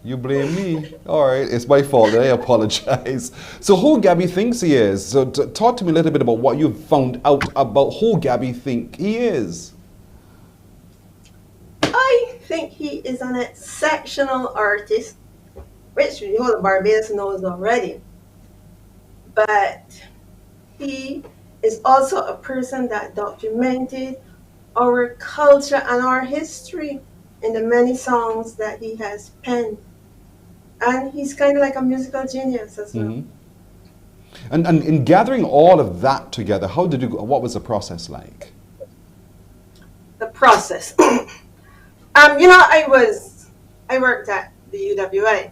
J: You blame me. All right, it's my fault. I apologize. So who Gabby thinks he is. So talk to me a little bit about what you've found out about who Gabby think he is.
E: I think he is an exceptional artist, which the whole of Barbados knows already. But he is also a person that documented our culture and our history in the many songs that he has penned. And he's kind of like a musical genius as well.
J: Mm-hmm. And in gathering all of that together, what was the process like?
E: The process. I worked at the UWI,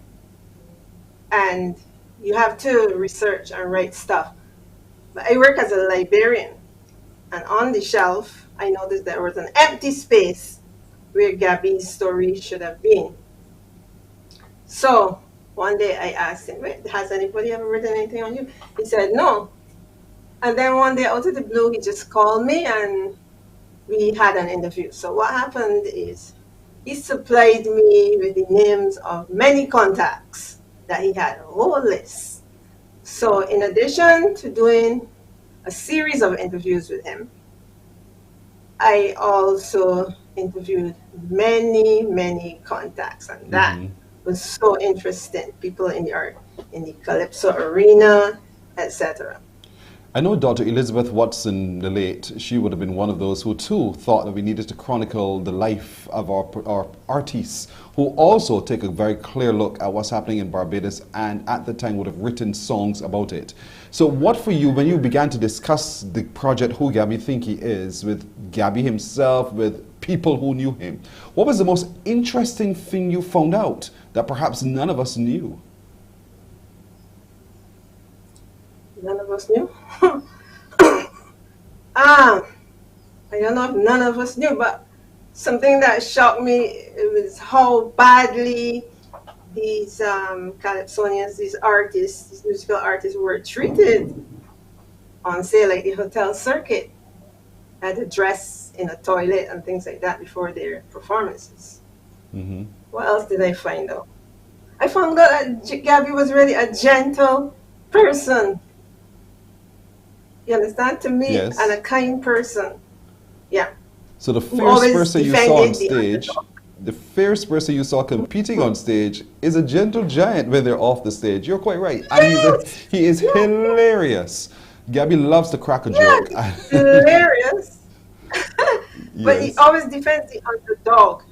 E: and you have to research and write stuff. But I work as a librarian, and on the shelf, I noticed there was an empty space where Gabby's story should have been. So one day I asked him, has anybody ever written anything on you? He said, no. And then one day out of the blue, he just called me and we had an interview. So what happened is he supplied me with the names of many contacts that he had, a whole list. So in addition to doing a series of interviews with him, I also interviewed many, many contacts, and that was so interesting. People in the Calypso arena, etc.
J: I know Dr. Elizabeth Watson, the late, she would have been one of those who too thought that we needed to chronicle the life of our artists, who also take a very clear look at what's happening in Barbados and at the time would have written songs about it. So what for you, when you began to discuss the project Who Gabby Think He Is, with Gabby himself, with people who knew him, what was the most interesting thing you found out that perhaps none of us knew?
E: None of us knew. I don't know if none of us knew, but something that shocked me was how badly these Calypsonians, these artists, these musical artists were treated on, say, like the hotel circuit, had to dress in a toilet and things like that before their performances.
J: Mm-hmm.
E: What else did I find out? I found out that Gabby was really a gentle person. You understand? To me,
J: Yes.
E: and a kind person. Yeah.
J: So the fierce
E: Always
J: person you saw on
E: defended the
J: stage, the fierce person you saw competing on stage is a gentle giant when they're off the stage. You're quite right. And he is hilarious. Gabby loves to crack a joke.
E: Hilarious. But he
J: Yes.
E: always defends the underdog.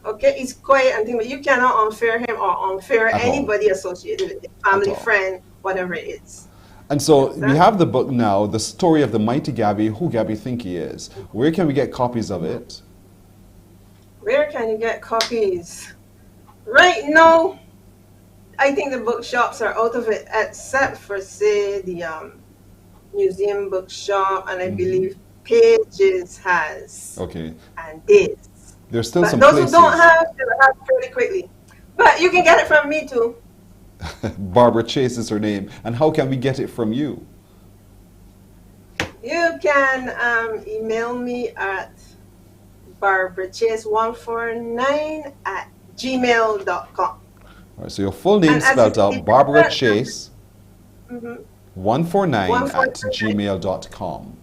E: Okay, he's quiet and things, but you cannot unfair him or unfair
J: At all.
E: anybody associated with him, family,
J: all.
E: friend, whatever it is.
J: And so we have the book now, The Story of the Mighty Gabby, Who Gabby Think He Is. Where can we get copies of it?
E: Where can you get copies? Right now, I think the bookshops are out of it, except for, say, the museum bookshop, and I believe Pages has,
J: Okay.
E: and Days.
J: There's still
E: But
J: some
E: those
J: places.
E: who don't have, they'll have pretty quickly. But you can get it from me too.
J: Barbara Chase is her name. And how can we get it from you?
E: You can email me at barbarachase149 at gmail.com.
J: All right, so your full name
E: And as
J: spelled
E: you
J: out,
E: see,
J: Barbara
E: that-
J: Chase,
E: Mhm.
J: 149 at
E: 149.
J: gmail.com.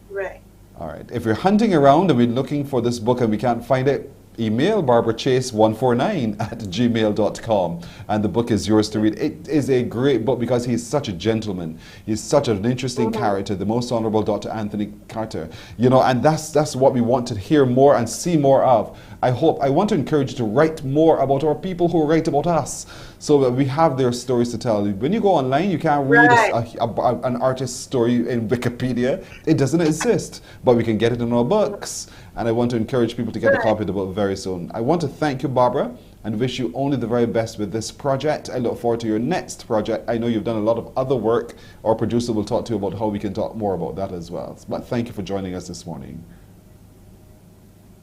E: Right.
J: All right. If you're hunting around and we're looking for this book and we can't find it, email barbarachase149 at gmail.com and the book is yours to read. It is a great book because he's such a gentleman. He's such an interesting character, the most honorable Dr. Anthony Carter. You know, and that's what we want to hear more and see more of. I want to encourage you to write more about our people who write about us so that we have their stories to tell. When you go online, you can't read an artist's story in Wikipedia. It doesn't exist, but we can get it in our books. And I want to encourage people to get a copy of the book very soon. I want to thank you, Barbara, and wish you only the very best with this project. I look forward to your next project. I know you've done a lot of other work. Our producer will talk to you about how we can talk more about that as well. But thank you for joining us this morning.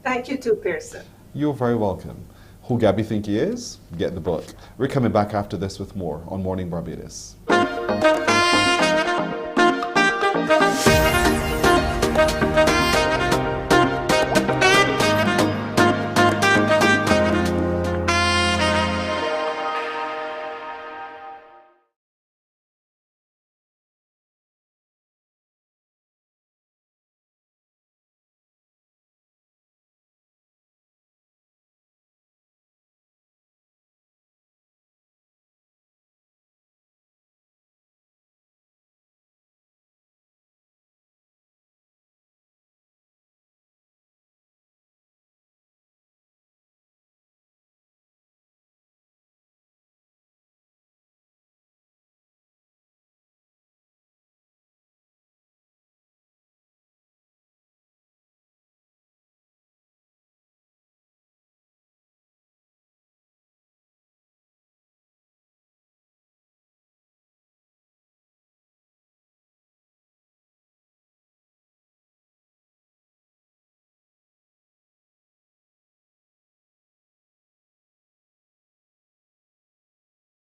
E: Thank you too, Pearson.
J: You're very welcome. Who Gabby Think He Is? Get the book. We're coming back after this with more on Morning Barbados.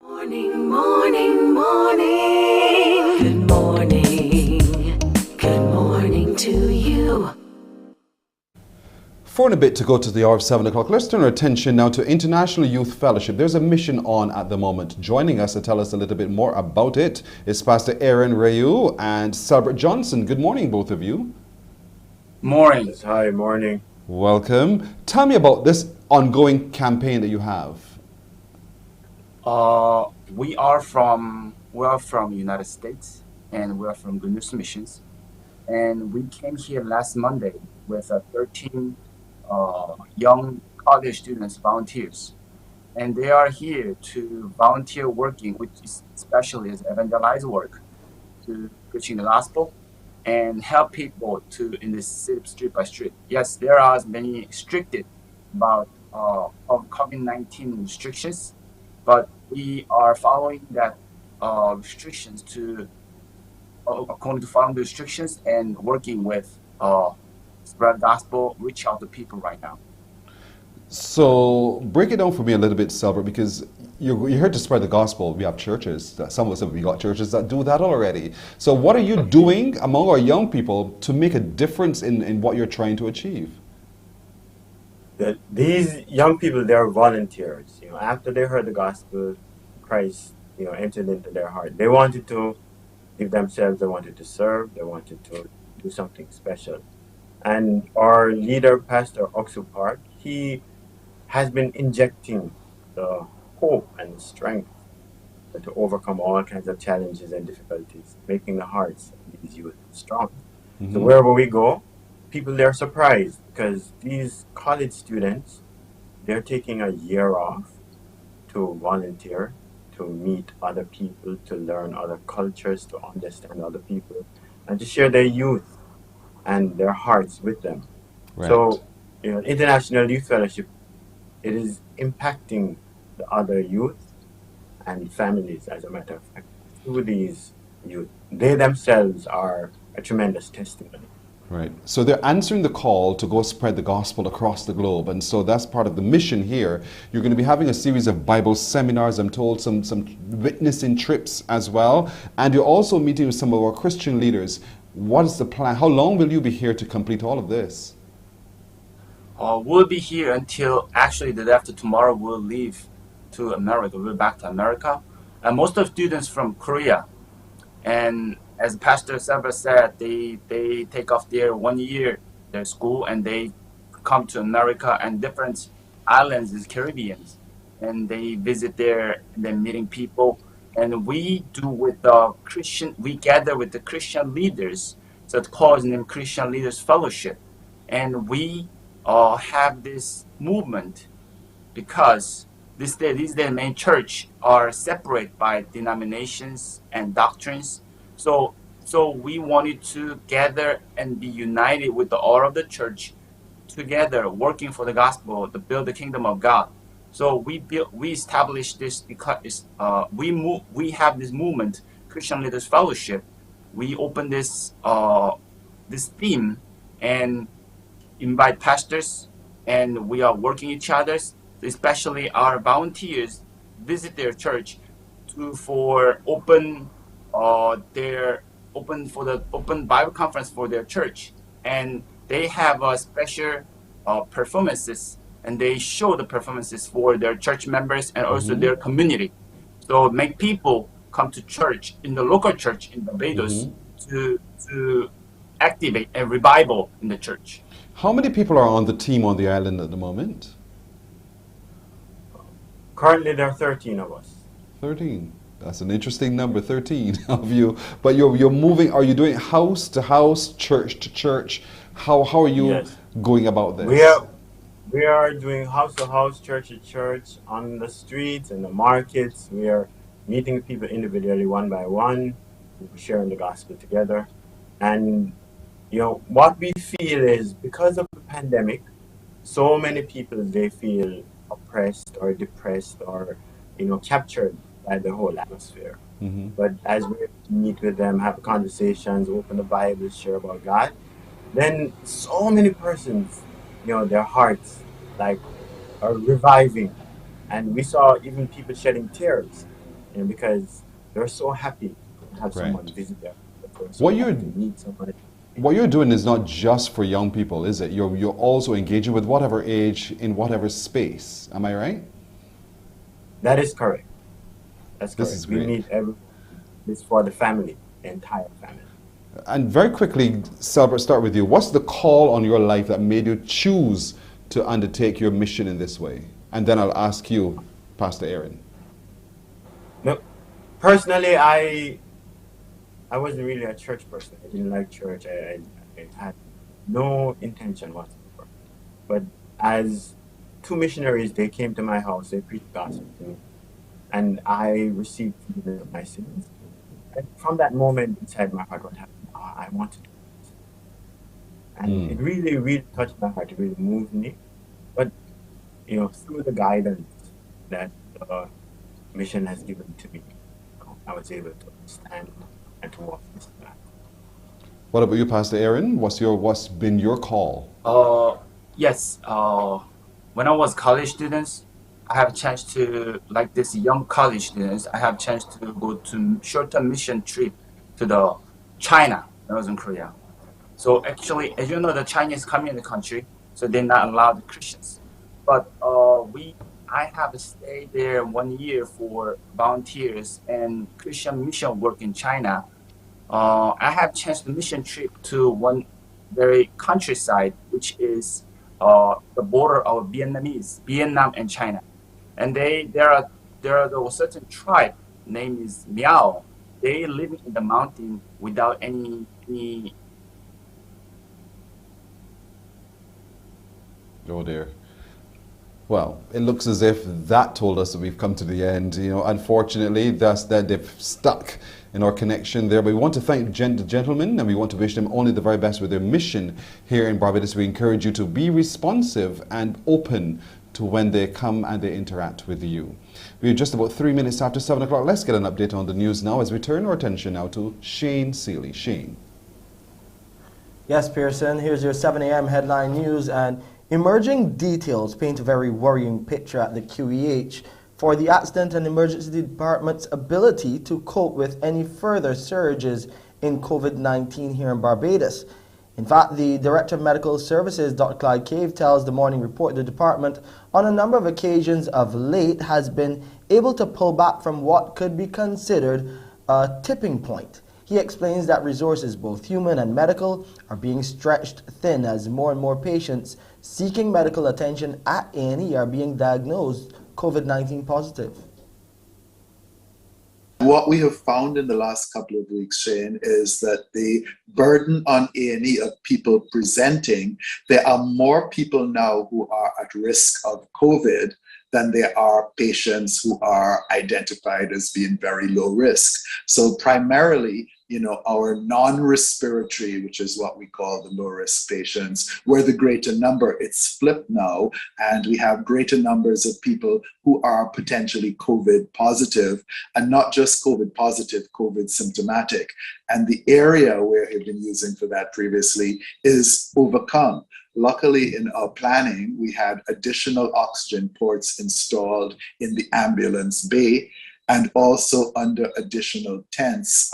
W: Morning, morning, morning. Good morning. Good morning to you.
J: 4 and a bit to go to the hour of 7 o'clock. Let's turn our attention now to International Youth Fellowship. There's a mission on at the moment. Joining us to tell us a little bit more about it is Pastor Aaron Rayu and Salbert Johnson. Good morning, both of you.
F: Morning. Hi, morning.
J: Welcome. Tell me about this ongoing campaign that you have.
F: We are from United States,
G: and we're from Good News Missions. And we came here last Monday with 13 young college students, volunteers. And they are here to volunteer working, which is especially as evangelize work, to preaching the gospel and help people to in this city street by street. Yes, there are many restricted about of COVID-19 restrictions, but we are following that restrictions to according to following the restrictions and working with spread gospel, reach out to people right now.
J: So break it down for me a little bit, Selbert, because you're here to spread the gospel. We have churches. Some of us have got churches that do that already. So what are you doing among our young people to make a difference in what you're trying to achieve?
H: These young people, they're volunteers. After they heard the gospel, Christ, entered into their heart. They wanted to give themselves. They wanted to serve. They wanted to do something special. And our leader, Pastor Oxu Park, he has been injecting the hope and strength to overcome all kinds of challenges and difficulties, making the hearts of these youth strong. So wherever we go, people, they're surprised because these college students, they're taking a year off to volunteer, to meet other people, to learn other cultures, to understand other people, and to share their youth and their hearts with them. Right. So, International Youth Fellowship, it is impacting the other youth and families, as a matter of fact, through these youth. They themselves are a tremendous testimony.
J: Right. So they're answering the call to go spread the gospel across the globe. And so that's part of the mission here. You're going to be having a series of Bible seminars, I'm told, some witnessing trips as well. And you're also meeting with some of our Christian leaders. What is the plan? How long will you be here to complete all of this?
G: We'll be here until actually the day after tomorrow. We'll leave to America. We'll be back to America. And most of the students from Korea. And as Pastor Selbert said, they take off their 1 year, their school, and they come to America and different islands in the Caribbean. And they visit there and then meeting people. And we do with the Christian, we gather with the Christian leaders. So it's called the Christian Leaders Fellowship. And we have this movement because these main church are separate by denominations and doctrines. So we wanted to gather and be united with the all of the church together, working for the gospel to build the kingdom of God. So we established this because we have this movement, Christian Leaders Fellowship. We opened this theme and invite pastors, and we are working each other, especially our volunteers visit their church for open Bible conference for their church, and they have special performances, and they show the performances for their church members and also their community. So make people come to church in the local church in Barbados to activate a revival in the church.
J: How many people are on the team on the island at the moment?
H: Currently, there are 13 of us.
J: 13. That's an interesting number, 13 of you. But you're moving. Are you doing house to house, church to church? How are you going about this?
H: We are doing house to house, church to church, on the streets, in the markets. We are meeting people individually, one by one, sharing the gospel together. And what we feel is because of the pandemic, so many people, they feel oppressed or depressed or, captured by the whole atmosphere. But as we meet with them, have conversations, open the Bible, share about God, then so many persons, their hearts are reviving. And we saw even people shedding tears, because they're so happy to have someone visit them.
J: What you're doing is not just for young people, is it? You're also engaging with whatever age, in whatever space. Am I right?
H: That is correct. That's correct.
J: This is great.
H: We need this for the family, the entire family.
J: And very quickly, Selbert, start with you. What's the call on your life that made you choose to undertake your mission in this way? And then I'll ask you, Pastor Aaron.
H: No, personally, I wasn't really a church person. I didn't like church. I had no intention whatsoever. But as two missionaries, they came to my house, they preached the gospel to me, and I received forgiveness of my sins. And from that moment inside my heart, what happened? I want to do this. And it really, really touched my heart. It really moved me. But, through the guidance that the mission has given to me, I was able to understand and to walk this path.
J: What about you, Pastor Aaron? What's been your call?
G: Yes. When I was college students, I have a chance to, like this young college students, I have a chance to go to short-term mission trip to the China, Northern Korea. So actually, as you know, the Chinese come in the country, so they're not allowed Christians. But I have stayed there 1 year for volunteers and Christian mission work in China. I have chance to mission trip to one very countryside, which is the border of Vietnam and China. And there are a certain tribe name is Miao. They live in the mountain without any.
J: Oh dear. Well, it looks as if that told us that we've come to the end. Unfortunately, that's that they've stuck in our connection there. But we want to thank the gentlemen, and we want to wish them only the very best with their mission here in Barbados. We encourage you to be responsive and open to when they come and they interact with you. We're just about 3 minutes after 7 o'clock. Let's get an update on the news now as we turn our attention now to Shane Seeley. Shane.
A: Yes, Pearson, here's your 7 a.m. headline news, and emerging details paint a very worrying picture at the QEH for the Accident and Emergency Department's ability to cope with any further surges in COVID-19 here in Barbados. In fact, the Director of Medical Services, Dr. Clyde Cave, tells the Morning Report the department on a number of occasions of late has been able to pull back from what could be considered a tipping point. He explains that resources, both human and medical, are being stretched thin as more and more patients seeking medical attention at A&E are being diagnosed COVID-19 positive.
I: What we have found in the last couple of weeks, Shane, is that the burden on A&E of people presenting, there are more people now who are at risk of COVID than there are patients who are identified as being very low risk. So primarily, our non-respiratory, which is what we call the low-risk patients, were the greater number. It's flipped now, and we have greater numbers of people who are potentially COVID positive, and not just COVID positive, COVID symptomatic. And the area where we've been using for that previously is overcome. Luckily, in our planning, we had additional oxygen ports installed in the ambulance bay and also under additional tents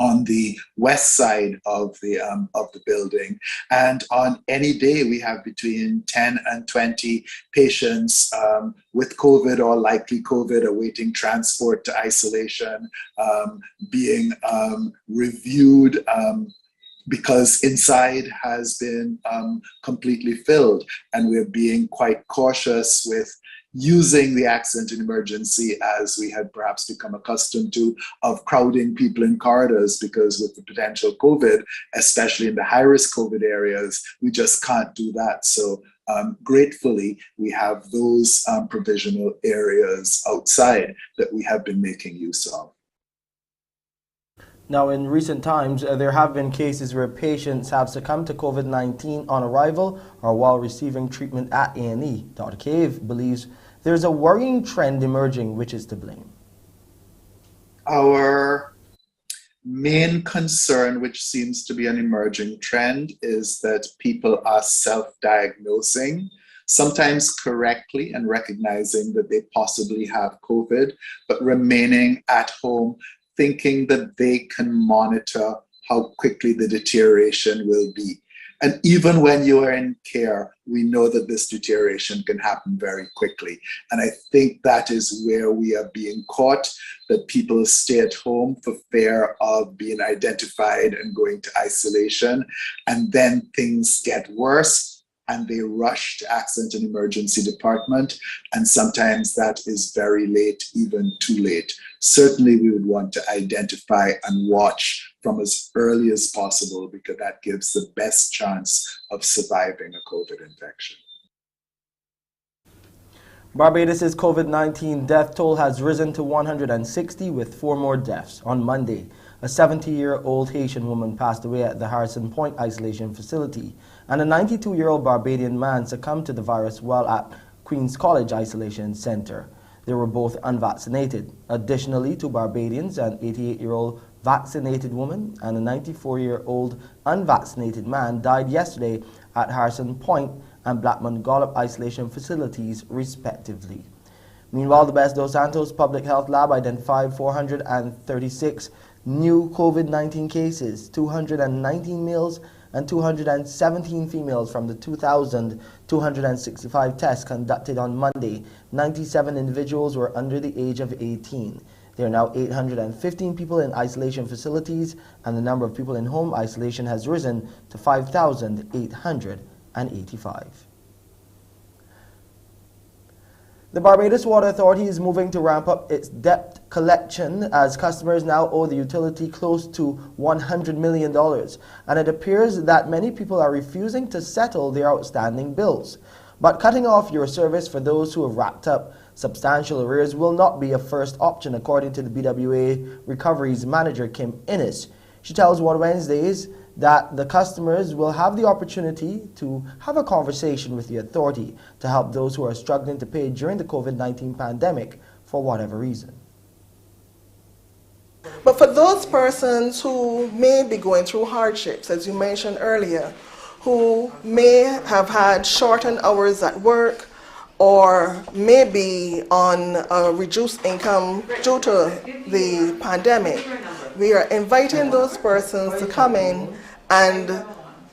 I: on the west side of the building. And on any day, we have between 10 and 20 patients with COVID or likely COVID awaiting transport to isolation, being reviewed because inside has been completely filled. And we're being quite cautious with using the accident and emergency as we had perhaps become accustomed to, of crowding people in corridors, because with the potential COVID, especially in the high-risk COVID areas, we just can't do that. So gratefully, we have those provisional areas outside that we have been making use of.
A: Now, in recent times, there have been cases where patients have succumbed to COVID-19 on arrival or while receiving treatment at A&E. Dr. Cave believes there's a worrying trend emerging, which is to blame.
I: Our main concern, which seems to be an emerging trend, is that people are self-diagnosing, sometimes correctly and recognizing that they possibly have COVID, but remaining at home thinking that they can monitor how quickly the deterioration will be. And even when you are in care, we know that this deterioration can happen very quickly. And I think that is where we are being caught, that people stay at home for fear of being identified and going to isolation. And then things get worse. and they rush to accident and emergency department, and sometimes that is very late, even too late. Certainly we would want to identify and watch from as early as possible, because that gives the best chance of surviving a COVID infection.
A: Barbados' COVID-19 death toll has risen to 160, with 4 more deaths. On Monday, a 70-year-old Haitian woman passed away at the Harrison Point Isolation Facility, and a 92-year-old Barbadian man succumbed to the virus while at Queen's College Isolation Center. They were both unvaccinated. Additionally, 2 Barbadians, an 88-year-old vaccinated woman and a 94-year-old unvaccinated man, died yesterday at Harrison Point and Blackman Gollop Isolation Facilities, respectively. Meanwhile, the Best Dos Santos Public Health Lab identified 436 new COVID-19 cases, 219 males and 217 females from the 2,265 tests conducted on Monday. 97 individuals were under the age of 18. There are now 815 people in isolation facilities, and the number of people in home isolation has risen to 5,885. The Barbados Water Authority is moving to ramp up its debt collection, as customers now owe the utility close to $100 million, and it appears that many people are refusing to settle their outstanding bills. But cutting off your service for those who have racked up substantial arrears will not be a first option, according to the BWA Recoveries Manager, Kim Innes. She tells Water Wednesdays that the customers will have the opportunity to have a conversation with the authority to help those who are struggling to pay during the COVID-19 pandemic for whatever reason.
K: But for those persons who may be going through hardships, as you mentioned earlier, who may have had shortened hours at work or may be on a reduced income due to the pandemic, we are inviting those persons to come in and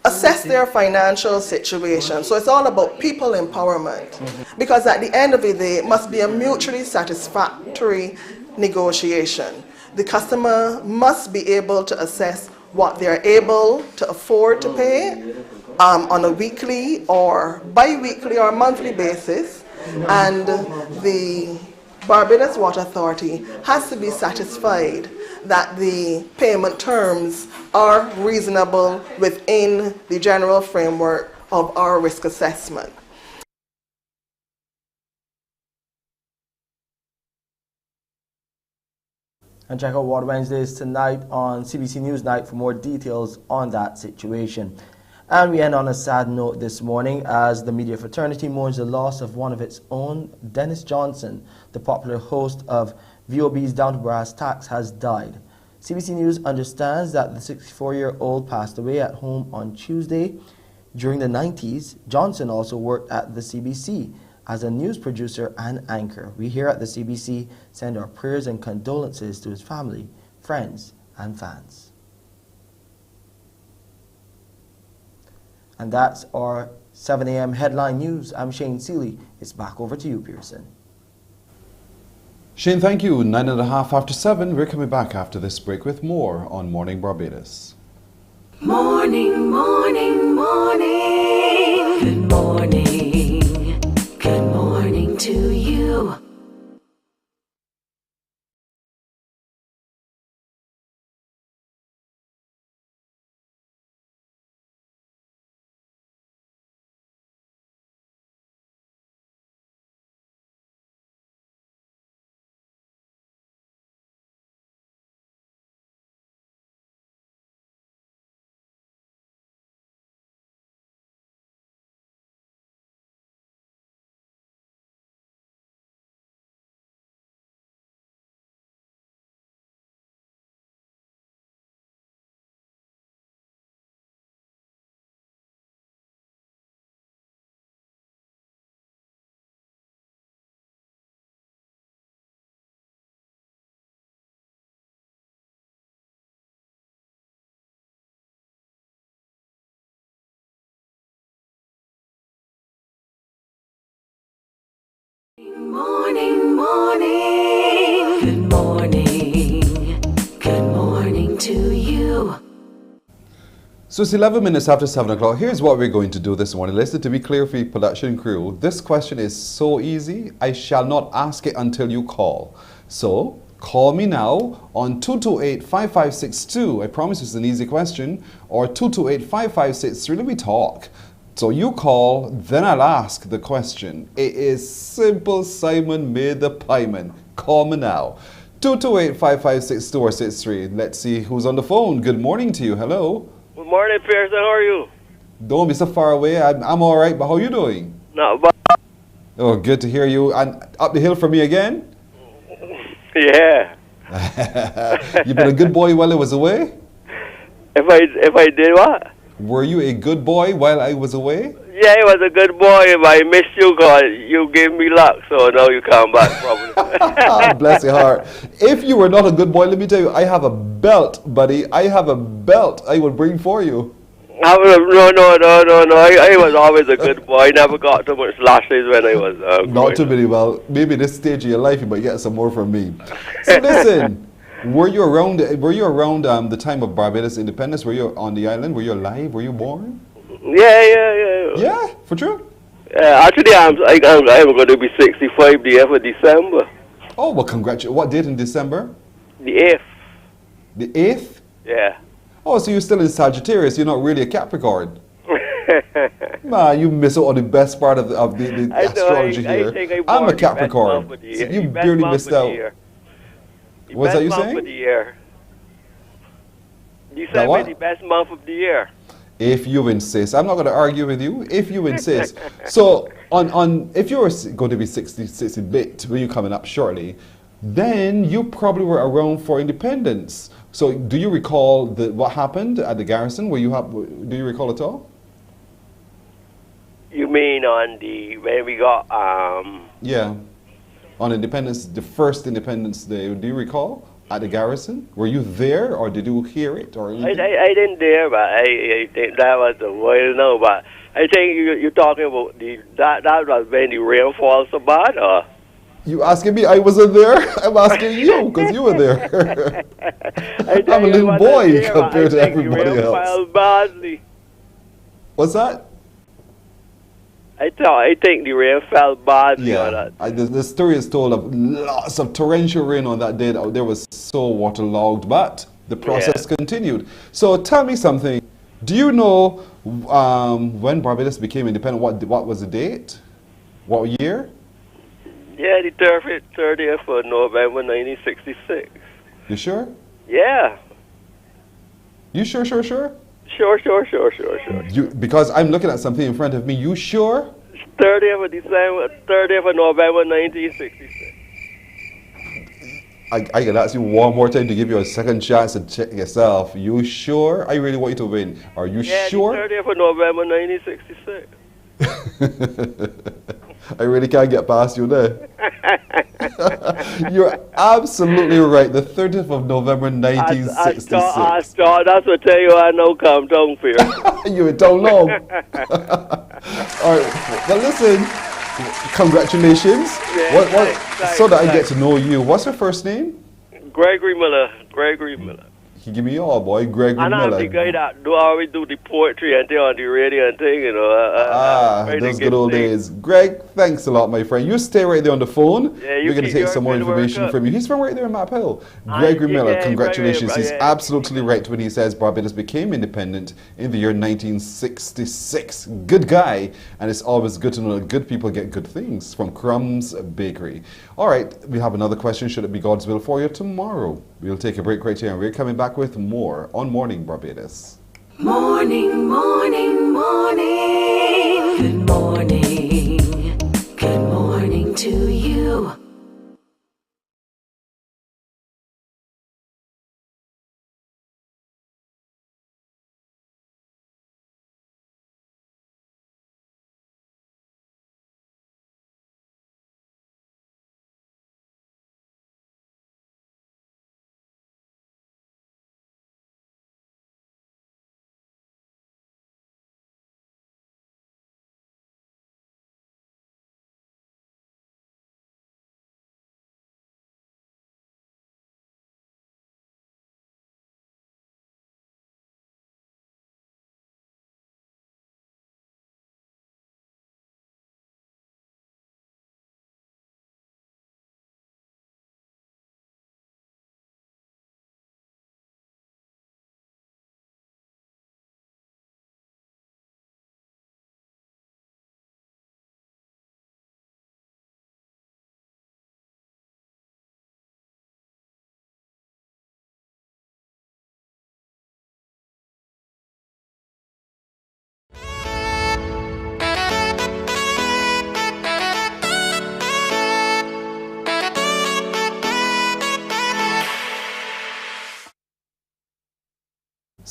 K: assess their financial situation. So it's all about people empowerment, because at the end of the day, it must be a mutually satisfactory negotiation. The customer must be able to assess what they're able to afford to pay on a weekly or bi-weekly or monthly basis, and the Barbados Water Authority has to be satisfied that the payment terms are reasonable within the general framework of our risk assessment.
A: And check out Water Wednesdays tonight on CBC Newsnight for more details on that situation. And we end on a sad note this morning, as the media fraternity mourns the loss of one of its own. Dennis Johnson, the popular host of VOB's Down to Brass Tacks, has died. CBC News understands that the 64-year-old passed away at home on Tuesday. During the 90s, Johnson also worked at the CBC as a news producer and anchor. We here at the CBC send our prayers and condolences to his family, friends, and fans. And that's our 7 a.m. headline news. I'm Shane Seeley. It's back over to you, Pearson.
J: Shane, thank you. 9:30 after 7. We're coming back after this break with more on Morning Barbados.
W: Morning, morning, morning. Good morning. Good morning to you. Morning, morning. Good morning. Good morning to you.
J: So it's 11 minutes after 7 o'clock. Here's what we're going to do this morning. Listen, to be clear for your production crew, this question is so easy, I shall not ask it until you call. So call me now on 228-5562. I promise it's an easy question. Or 228-5563. Let me talk. So you call, then I'll ask the question. It is simple. Simon made the pieman. Call me now. 228-5562 or 63. Let's see who's on the phone. Good morning to you. Hello.
L: Good morning, Pearson. How are you?
J: Don't be so far away. I'm all right, but how are you doing?
L: Not bad.
J: Oh, good to hear you. And up the hill for me again?
L: Yeah.
J: You've been a good boy while I was away?
L: If I did what?
J: Were you a good boy while I was away?
L: Yeah, he was a good boy, but I missed you because you gave me luck, so now you come back probably.
J: Bless your heart. If you were not a good boy, let me tell you, I have a belt, buddy. I have a belt I will bring for you.
L: No. I was always a good boy. I never got too much lashes when I was
J: Not too many. Well, maybe this stage of your life you might get some more from me. So listen, were you around the time of Barbados independence? Were you on the island? Were you alive? Were you born?
L: Yeah.
J: Yeah, for true?
L: Yeah, actually, I'm going to be 65 the end of December.
J: Oh, well, congratulations. What date in December?
L: The 8th.
J: The 8th?
L: Yeah.
J: Oh, so you're still in Sagittarius. You're not really a Capricorn. Man, you miss out on the best part of the astrology here. I'm a Capricorn. So you barely missed out. What's that you saying?
L: December is the best month of the year.
J: If you insist. I'm not going to argue with you. If you insist. So, if you're going to be 60 bit when you're coming up shortly, then you probably were around for independence. So, do you recall what happened at the garrison? Do you recall at all?
L: You mean when we got
J: Yeah, on Independence, the first Independence Day. Do you recall at the garrison? Were you there, or did you hear it, or anything?
L: I didn't dare, but I think that was a while now. But I think you're talking about that was when the rainfall so bad, or?
J: You asking me? I wasn't there. I'm asking you because you were there. I'm a little boy compared to everybody else.
L: Badly.
J: What's that?
L: I think the rain fell badly.
J: Yeah, the story is told of lots of torrential rain on that day. There was so waterlogged, but the process continued. So tell me something. Do you know when Barbados became independent? What was the date? What year?
L: Yeah, the 30th of November 1966.
J: You sure?
L: Yeah.
J: You sure?
L: Sure.
J: Because I'm looking at something in front of me. You sure?
L: 30th of November 1966.
J: I can ask you one more time to give you a second chance to check yourself. You sure? I really want you to win. Are you sure?
L: Yeah, 30th of November 1966.
J: I really can't get past you there. You're absolutely right. The 30th of November 1966.
L: I thought that's what tell you I know come down for
J: you don't know. All right. Well, listen. Congratulations.
L: Yeah, thanks,
J: so that I get to know you. What's your first name?
L: Gregory Miller.
J: You give me all, boy. Gregory Miller.
L: And I'm the guy that always do the poetry and thing on the radio and thing, you know.
J: Those good old days. Greg, thanks a lot, my friend. You stay right there on the phone.
L: Yeah,
J: we're going to take some more information from you. He's from right there in Map Hill. Gregory Miller, congratulations. He's absolutely right when he says Barbados became independent in the year 1966. Good guy. And it's always good to know that good people get good things from Crumbs Bakery. All right, we have another question. Should it be God's will for you tomorrow? We'll take a break right here and we're coming back with more on Morning Barbados.
W: Morning, morning, morning. Good morning. Good morning to you.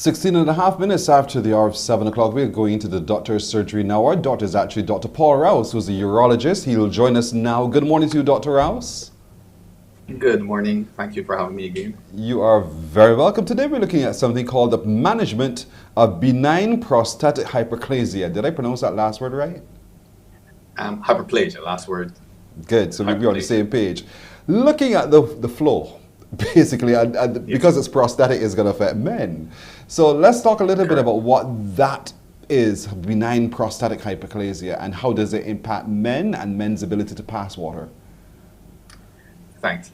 J: 16 and a half minutes after the hour of 7 o'clock, we're going into the doctor's surgery now. Our doctor is actually Dr. Paul Rouse, who's a urologist. He'll join us now. Good morning to you, Dr. Rouse.
M: Good morning. Thank you for having me again.
J: You are very welcome. Today we're looking at something called the management of benign prostatic hyperplasia. Did I pronounce that last word right?
M: Hyperplasia, last word.
J: Good, so we'll be on the same page. Looking at the flow, basically, and because it's prostatic, it's going to affect men. So let's talk a little bit about what that is, benign prostatic hyperplasia, and how does it impact men and men's ability to pass water?
M: Thanks.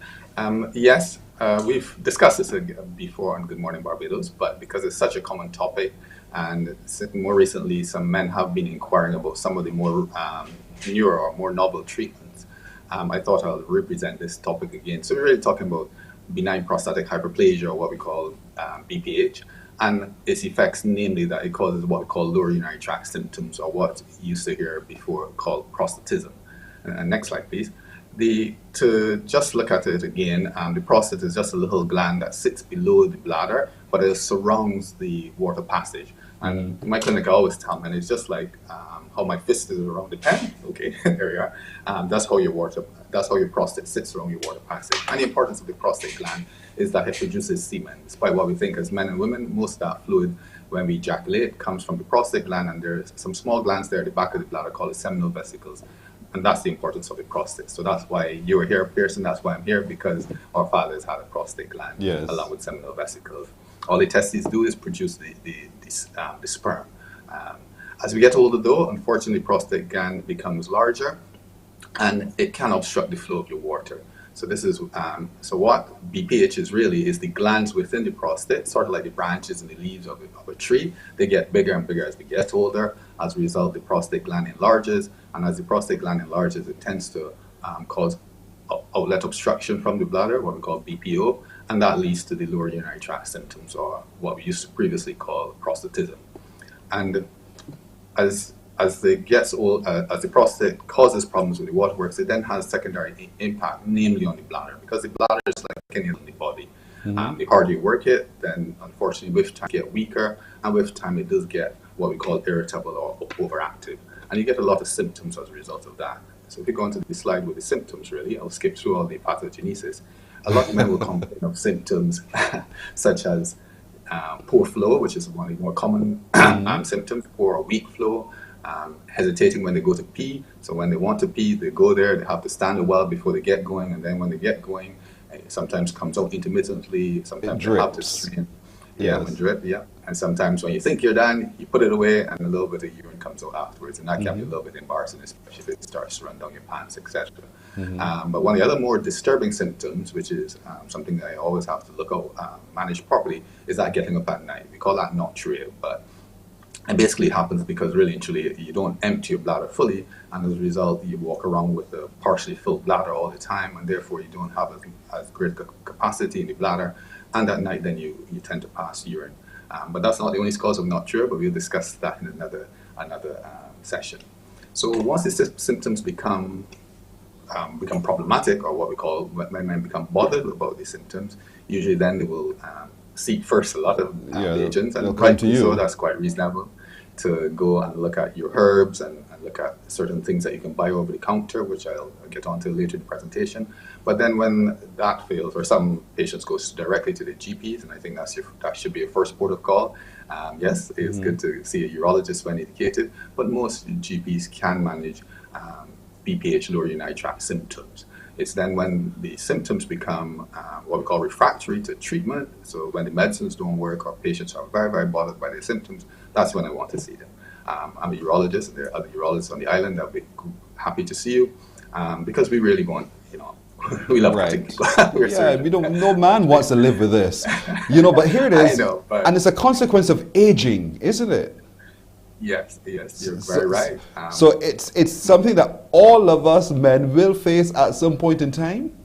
M: Yes, we've discussed this before on Good Morning Barbados, but because it's such a common topic, and more recently some men have been inquiring about some of the more newer or more novel treatments, I thought I'll represent this topic again. So we're really talking about benign prostatic hyperplasia, or what we call BPH, and its effects, namely that it causes what we call lower urinary tract symptoms, or what you used to hear before called prostatism. And next slide, please. To just look at it again, the prostate is just a little gland that sits below the bladder, but it surrounds the water passage. And in my clinic, I always tell men, it's just like how my fist is around the pen. Okay, there you are. That's how your prostate sits around your water passage. And the importance of the prostate gland is that it produces semen. Despite what we think as men and women, most of that fluid when we ejaculate comes from the prostate gland, and there's some small glands there at the back of the bladder called the seminal vesicles. And that's the importance of the prostate. So that's why you were here, Pearson. That's why I'm here, because our fathers had a prostate gland along with seminal vesicles. All the testes do is produce the sperm. As we get older, though, unfortunately, prostate gland becomes larger, and it can obstruct the flow of your water. So this is so what BPH is really is the glands within the prostate, sort of like the branches and the leaves of a tree. They get bigger and bigger as we get older. As a result, the prostate gland enlarges, and as the prostate gland enlarges, it tends to cause outlet obstruction from the bladder, what we call BPO, and that leads to the lower urinary tract symptoms, or what we used to previously call prostatism. And as it gets old, as the prostate causes problems with the waterworks, it then has secondary impact, namely on the bladder, because the bladder is like any other in the body. The harder you work it, then unfortunately with time it gets weaker, and with time it does get what we call irritable or overactive. And you get a lot of symptoms as a result of that. So if we go onto the slide with the symptoms, really, I'll skip through all the pathogenesis. A lot of men will complain of symptoms such as poor flow, which is one of the more common symptoms, poor or weak flow, hesitating when they go to pee. So when they want to pee, they go there, they have to stand a while before they get going, and then when they get going, it sometimes comes out intermittently, sometimes they have to strain. And sometimes when you think you're done, you put it away, and a little bit of urine comes out afterwards, and that can be a little bit embarrassing, especially if it starts to run down your pants, etc. But one of the other more disturbing symptoms, which is something that I always have to look out, manage properly, is that getting up at night. We call that nocturia, but it basically happens because really and truly you don't empty your bladder fully, and as a result you walk around with a partially filled bladder all the time, and therefore you don't have as great capacity in the bladder, and at night then you tend to pass urine. But that's not the only cause of nocturia, but we'll discuss that in another session. So once the symptoms become problematic, or what we call when men become bothered about the symptoms, usually then they will seek first a lot of agents, and rightly so, that's quite reasonable, to go and look at your herbs and look at certain things that you can buy over the counter, which I'll get onto later in the presentation. But then when that fails, or some patients go directly to the GPs, and I think that should be your first port of call. Yes, it's good to see a urologist when indicated, but most GPs can manage BPH, lower urinary tract symptoms. It's then when the symptoms become what we call refractory to treatment, so when the medicines don't work or patients are very, very bothered by their symptoms, that's when I want to see them. I'm a urologist, and there are other urologists on the island that will be happy to see you, because we really want, we love cutting people.
J: No man wants to live with this. But here it is, and it's a consequence of aging, isn't it?
M: Yes, you're very right.
J: So it's something that all of us men will face at some point in time?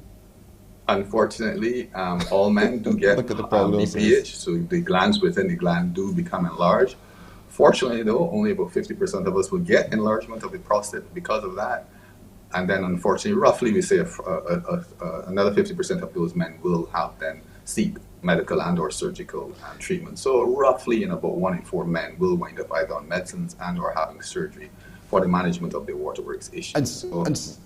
M: Unfortunately, all men do get BPH, so the glands within the gland do become enlarged. Fortunately, though, only about 50% of us will get enlargement of the prostate because of that. And then, unfortunately, roughly we say another 50% of those men will have then seek medical and or surgical treatment. So roughly in about 1 in 4 men will wind up either on medicines and or having surgery for the management of their waterworks issues.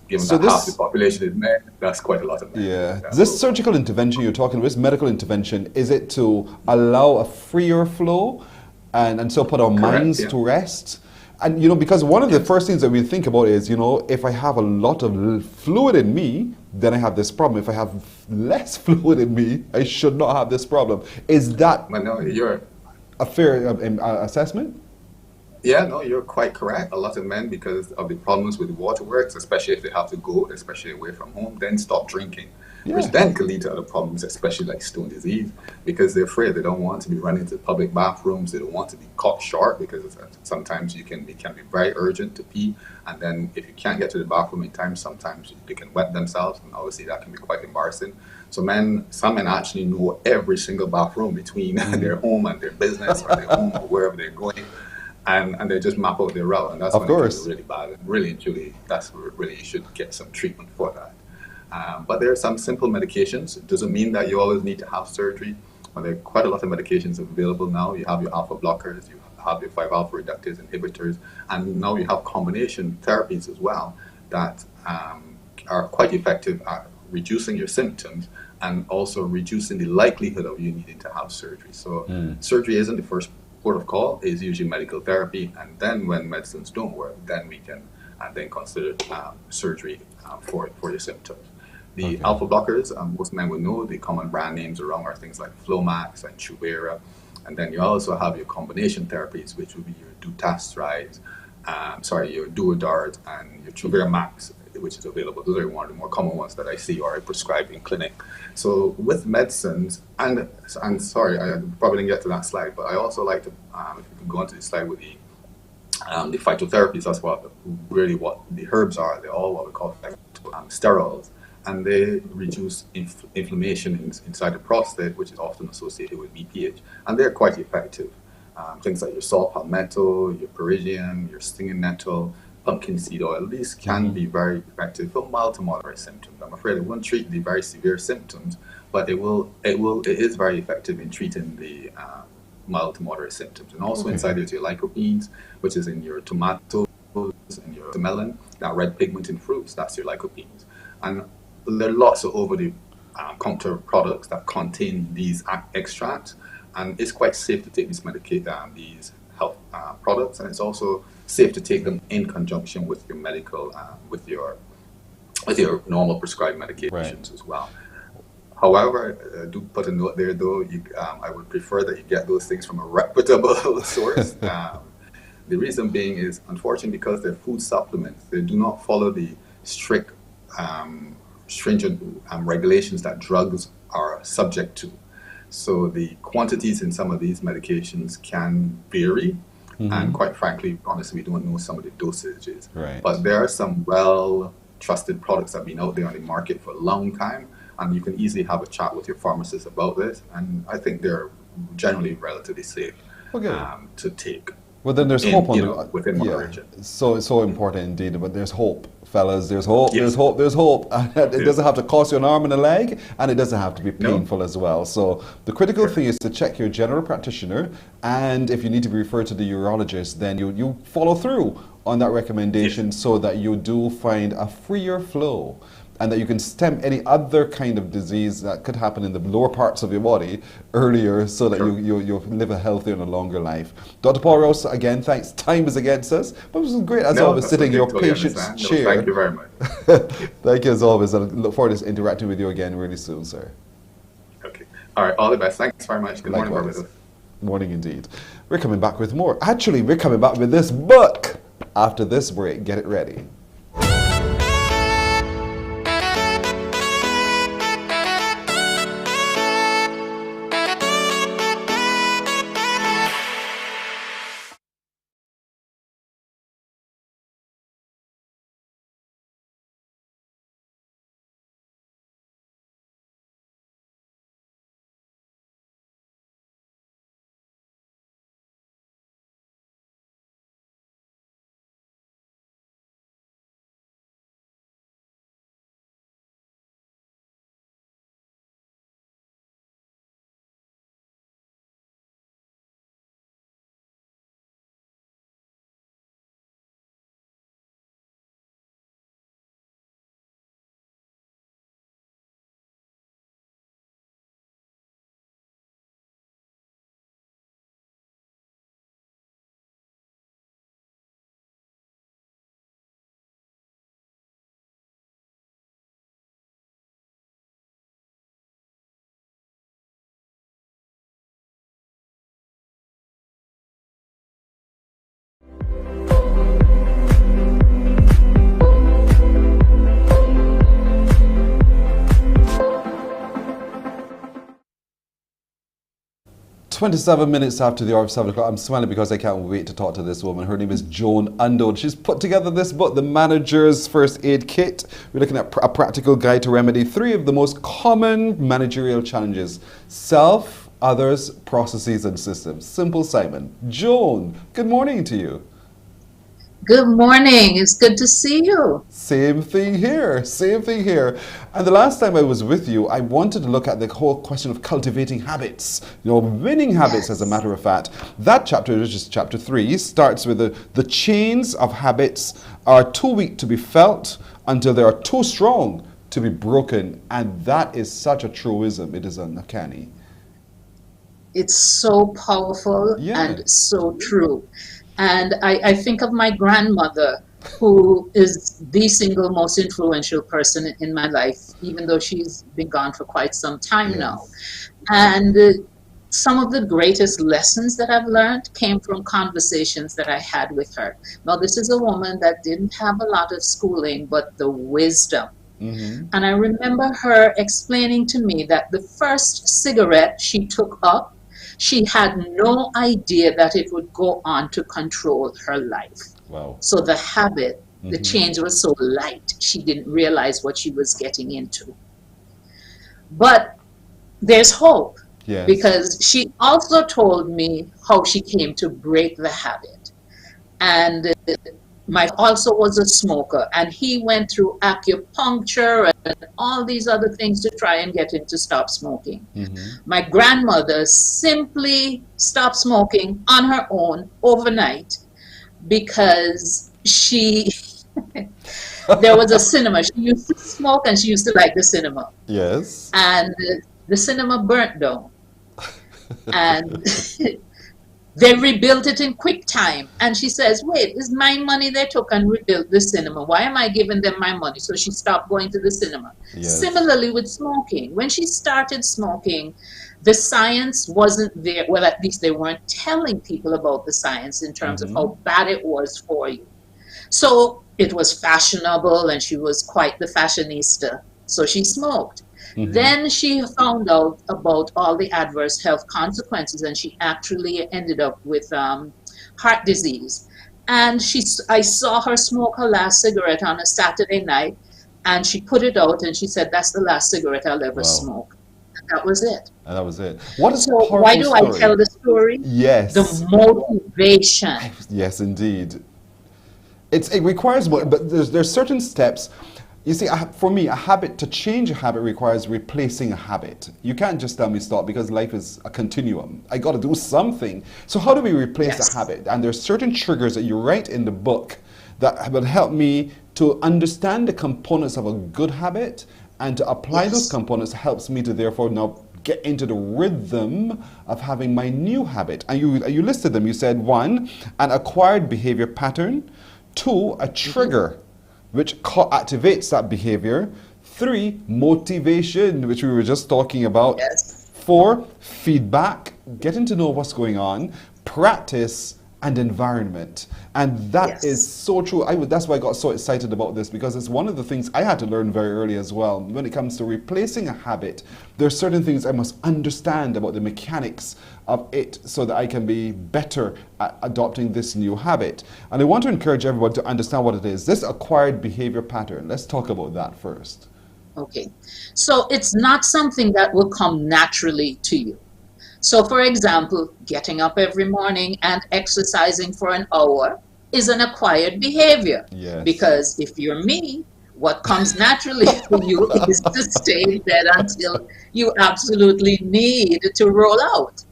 M: Given
J: so
M: that half
J: this-
M: the population is men, that's quite a lot of men.
J: Yeah. This surgical intervention you're talking about, this medical intervention, is it to allow a freer flow and so put our minds
M: yeah.
J: to rest? And, because one of the first things that we think about is, if I have a lot of fluid in me, then I have this problem. If I have less fluid in me, I should not have this problem. Is that a fair assessment?
M: Yeah, no, you're quite correct. A lot of men, because of the problems with waterworks, especially if they have to go, especially away from home, then stop drinking, which then can lead to other problems, especially like stone disease, because they're afraid. They don't want to be running to public bathrooms. They don't want to be caught short, because sometimes it can be very urgent to pee, and then if you can't get to the bathroom in time, sometimes they can wet themselves, and obviously that can be quite embarrassing. So some men actually know every single bathroom between their home and their business, or their home or wherever they're going. And they just map out their route, and that's when it can be really bad. And really and truly, that's where really you should get some treatment for that. But there are some simple medications. It doesn't mean that you always need to have surgery. But there are quite a lot of medications available now. You have your alpha blockers, you have your 5-alpha reductase inhibitors, and now you have combination therapies as well that are quite effective at reducing your symptoms and also reducing the likelihood of you needing to have surgery. So surgery isn't the first port of call, is usually medical therapy, and then when medicines don't work, then we can then consider surgery for your symptoms. The alpha blockers, most men will know the common brand names around are things like Flomax and Truvera, and then you also have your combination therapies, which would be your dutasteride, your Duodart, and your Truvera Max, which is available. Those are one of the more common ones that I see or I prescribe in clinic. So with medicines, and sorry, I probably didn't get to that slide, but I also like to, if you can go onto the slide with the phytotherapies, that's really what the herbs are. They're all what we call sterols, and they reduce inflammation inside the prostate, which is often associated with BPH, and they're quite effective. Things like your saw palmetto, your Parisian, your stinging nettle, pumpkin seed oil, these can be very effective for mild to moderate symptoms. I'm afraid it won't treat the very severe symptoms, but it is very effective in treating the mild to moderate symptoms. And also inside there's your lycopenes, which is in your tomatoes and your melon, that red pigment in fruits, that's your lycopenes. And there are lots of over-the-counter products that contain these extracts, and it's quite safe to take these health products, and it's also safe to take them in conjunction with your medical, with your normal prescribed medications as well. However, do put a note there though, I would prefer that you get those things from a reputable source. The reason being is, unfortunately, because they're food supplements, they do not follow the strict, stringent regulations that drugs are subject to. So the quantities in some of these medications can vary. And quite frankly, honestly, we don't know some of the dosages. But there are some well-trusted products that have been out there on the market for a long time, and you can easily have a chat with your pharmacist about this. And I think they're generally relatively safe to take.
J: Well, then there's hope
M: within moderation.
J: So important indeed. But there's hope, fellas. There's hope. There's hope. There's hope. It doesn't have to cost you an arm and a leg, and it doesn't have to be painful as well. So the critical thing is to check your general practitioner, and if you need to be referred to the urologist, then you follow through on that recommendation so that you do find a freer flow, and that you can stem any other kind of disease that could happen in the lower parts of your body earlier, so that you live a healthier and a longer life. Dr. Paul Rouse, again, thanks. Time is against us, but it was great as always sitting in your patient's chair.
M: Thank you very much.
J: Thank you as always. I look forward to interacting with you again really soon, sir.
M: Okay. All right. All the best. Thanks very much. Good morning, Barbados.
J: Morning indeed. We're coming back with more. Actually, we're coming back with this book after this break. Get it ready. 27 minutes after the hour of 7 o'clock. I'm smiling because I can't wait to talk to this woman. Her name is Joan Undold. She's put together this book, The Manager's First Aid Kit. We're looking at a practical guide to remedy 3 of the most common managerial challenges: self, others, processes, and systems. Simple Simon. Joan, good morning to you.
N: Good morning. It's good to see you.
J: Same thing here. Same thing here. And the last time I was with you, I wanted to look at the whole question of cultivating habits. Winning habits, as a matter of fact. That chapter, which is chapter 3, starts with the chains of habits are too weak to be felt until they are too strong to be broken. And that is such a truism. It is uncanny.
N: It's so powerful and so true. And I think of my grandmother, who is the single most influential person in my life, even though she's been gone for quite some time now. And some of the greatest lessons that I've learned came from conversations that I had with her. Now, this is a woman that didn't have a lot of schooling, but the wisdom. And I remember her explaining to me that the first cigarette she took up, she had no idea that it would go on to control her life.
J: Wow.
N: So the habit, the change was so light, she didn't realize what she was getting into. But there's hope, because she also told me how she came to break the habit. And my also was a smoker, and he went through acupuncture and all these other things to try and get him to stop smoking. My grandmother simply stopped smoking on her own overnight because there was a cinema. She used to smoke and she used to like the cinema.
J: Yes.
N: And the cinema burnt down. And they rebuilt it in quick time. And she says, wait, is my money they took and rebuilt the cinema? Why am I giving them my money? So she stopped going to the cinema. Similarly with smoking. When she started smoking, the science wasn't there. Well, at least they weren't telling people about the science in terms of how bad it was for you. So it was fashionable and she was quite the fashionista. So she smoked. Then she found out about all the adverse health consequences, and she actually ended up with heart disease. And I saw her smoke her last cigarette on a Saturday night, and she put it out and she said, that's the last cigarette I'll ever smoke. And that was it.
J: And that was it. What is
N: so why do I tell the story?
J: Yes.
N: The motivation.
J: Yes, indeed. It requires more, but there's certain steps. You see, for me, to change a habit requires replacing a habit. You can't just tell me stop, because life is a continuum. I got to do something. So how do we replace a habit? And there's certain triggers that you write in the book that will help me to understand the components of a good habit, and to apply those components helps me to therefore now get into the rhythm of having my new habit. And you listed them. You said 1, an acquired behavior pattern; 2, a trigger, which activates that behavior; 3, motivation, which we were just talking about; 4, feedback, getting to know what's going on; practice; and environment. And that is so true. That's why I got so excited about this, because it's one of the things I had to learn very early as well. When it comes to replacing a habit, there are certain things I must understand about the mechanics of it so that I can be better at adopting this new habit. And I want to encourage everyone to understand what it is. This acquired behavior pattern, let's talk about that first.
N: Okay, so it's not something that will come naturally to you. So for example, getting up every morning and exercising for an hour is an acquired behavior. Because if you're me, what comes naturally for you is to stay in bed until you absolutely need to roll out.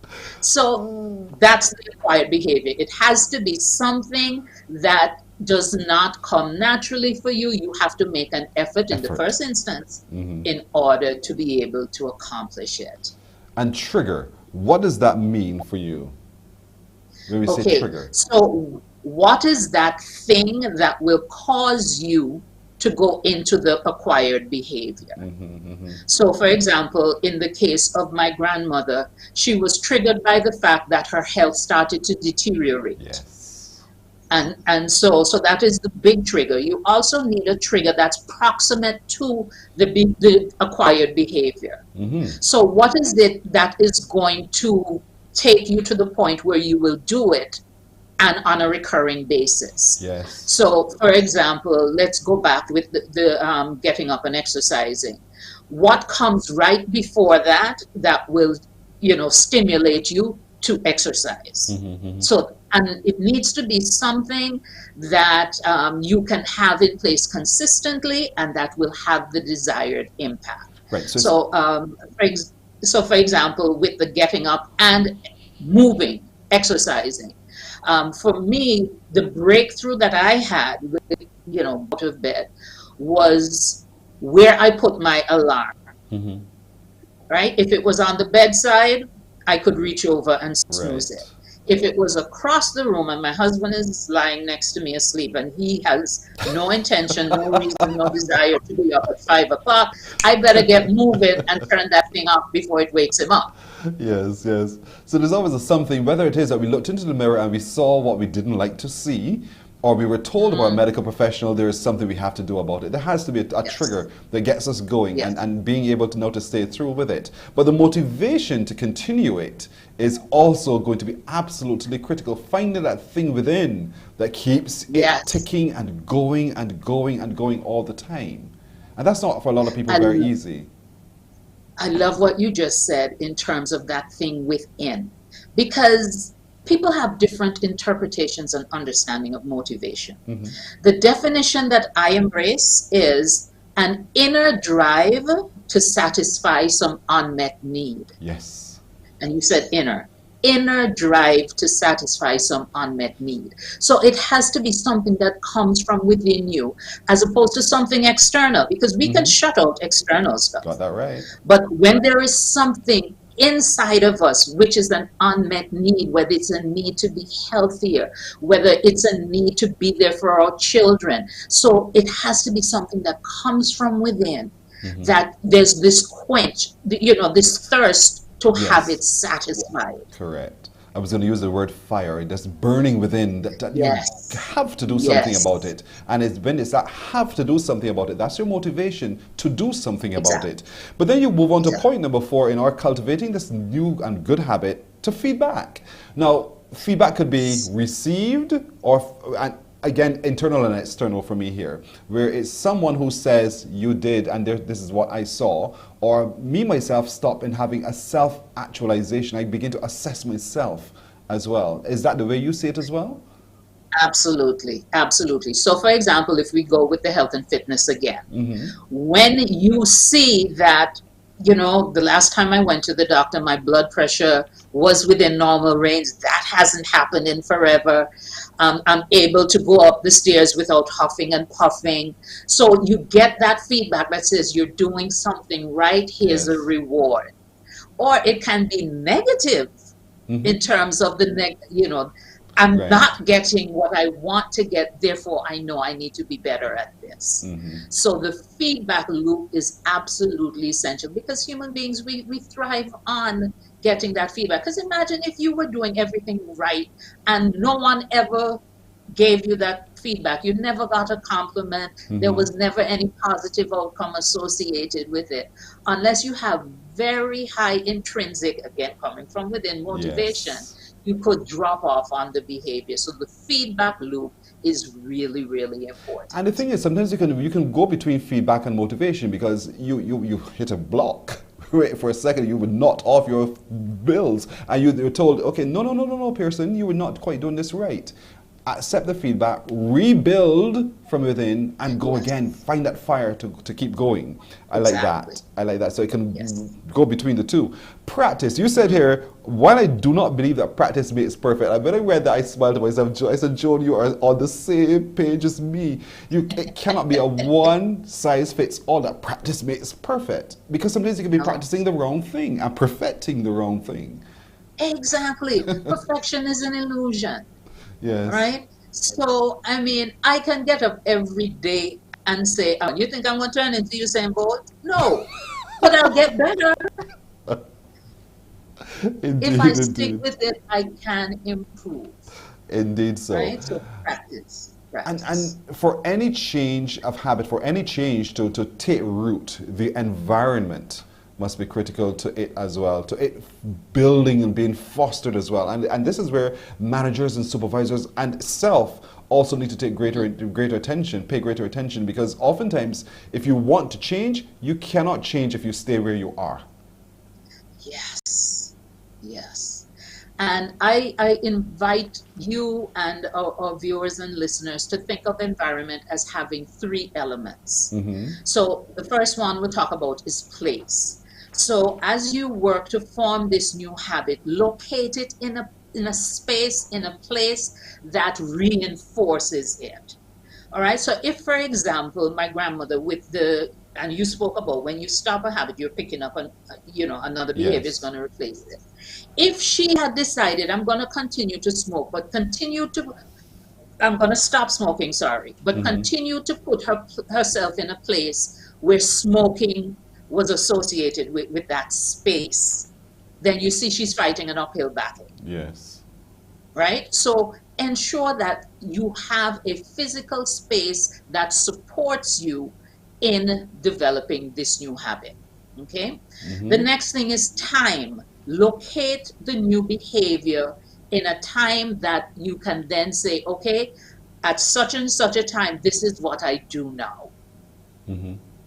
N: So that's the acquired behavior. It has to be something that does not come naturally for you. You have to make an effort in the first instance in order to be able to accomplish it.
J: And trigger. What does that mean for you when we say trigger?
N: So what is that thing that will cause you to go into the acquired behavior? So for example, in the case of my grandmother, she was triggered by the fact that her health started to deteriorate. And so that is the big trigger. You also need a trigger that's proximate to the acquired behavior. So what is it that is going to take you to the point where you will do it and on a recurring basis.
J: Yes.
N: So, for example, let's go back with the getting up and exercising. What comes right before that will, stimulate you to exercise? So, and it needs to be something that you can have in place consistently and that will have the desired impact.
J: Right.
N: So, for example, with the getting up and moving, exercising, for me, the breakthrough that I had with, out of bed was where I put my alarm. Right? If it was on the bedside, I could reach over and snooze it. If it was across the room and my husband is lying next to me asleep and he has no intention, no reason, no desire to be up at 5 o'clock, I better get moving and turn that thing off before it wakes him up.
J: Yes, yes. So there's always something, whether it is that we looked into the mirror and we saw what we didn't like to see, or we were told by a medical professional there is something we have to do about it. There has to be a trigger that gets us going and being able to know to stay through with it. But the motivation to continue it is also going to be absolutely critical. Finding that thing within that keeps it ticking and going and going and going all the time. And that's not for a lot of people very easy.
N: I love what you just said in terms of that thing within, because people have different interpretations and understanding of motivation. The definition that I embrace is an inner drive to satisfy some unmet need.
J: Yes.
N: And you said inner drive to satisfy some unmet need. So it has to be something that comes from within you as opposed to something external, because we can shut out external stuff.
J: Got that right.
N: But when there is something inside of us, which is an unmet need, whether it's a need to be healthier, whether it's a need to be there for our children. So it has to be something that comes from within, that there's this quench, this thirst to have it satisfied.
J: Correct. I was going to use the word fire, that's burning within, that you have to do something about it. And it's that have to do something about it. That's your motivation to do something about it. But then you move on to point number 4 in our cultivating this new and good habit to feedback. Now, feedback could be received or, again, internal and external for me here, where it's someone who says you did and this is what I saw, or me myself stop in having a self-actualization. I begin to assess myself as well. Is that the way you see it as well?
N: Absolutely, absolutely. So for example, if we go with the health and fitness again, when you see that, the last time I went to the doctor, my blood pressure was within normal range. That hasn't happened in forever. I'm able to go up the stairs without huffing and puffing. So you get that feedback that says you're doing something right. Here's a reward. Or it can be negative in terms of I'm not getting what I want to get, therefore I know I need to be better at this. So the feedback loop is absolutely essential, because human beings, we thrive on getting that feedback. Because imagine if you were doing everything right and no one ever gave you that feedback. You never got a compliment. There was never any positive outcome associated with it. Unless you have very high intrinsic, again, coming from within motivation, you could drop off on the behavior. So the feedback loop is really, really important.
J: And the thing is, sometimes you can go between feedback and motivation, because you hit a block. Wait for a second, you would knock off your bills, and you're told, okay, no, Pearson, you were not quite doing this right. Accept the feedback, rebuild from within, and go again. Find that fire to keep going. I like that. I like that. So it can go between the two. Practice. You said here, while I do not believe that practice makes perfect, when I read that, I smiled to myself. I said, Joan, you are on the same page as me. It cannot be a one size fits all that practice makes perfect. Because sometimes you can be practicing the wrong thing and perfecting the wrong thing.
N: Exactly. Perfection is an illusion.
J: Yes.
N: Right? So, I mean, I can get up every day and say, oh, you think I'm going to turn into Usain Bolt? No. But I'll get better.
J: Indeed,
N: if I stick with it, I can improve.
J: Indeed so.
N: Right? So practice.
J: And for any change of habit, for any change to take root, the environment must be critical to it as well, to it building and being fostered as well. And this is where managers and supervisors and self also need to take greater attention, pay greater attention, because oftentimes if you want to change, you cannot change if you stay where you are.
N: Yes, yes. And I invite you and our viewers and listeners to think of environment as having three elements. So the first one we'll talk about is place. So as you work to form this new habit, locate it in a space, in a place that reinforces it. All right. So if, for example, my grandmother and you spoke about when you stop a habit, you're picking up another behavior is going to replace it. If she had decided, I'm going to continue to smoke, but I'm going to stop smoking, sorry, but continue to put herself in a place where smoking was associated with that space, then you see she's fighting an uphill battle.
J: Yes.
N: Right? So ensure that you have a physical space that supports you in developing this new habit. Okay? The next thing is time. Locate the new behavior in a time that you can then say, okay, at such and such a time, this is what I do now.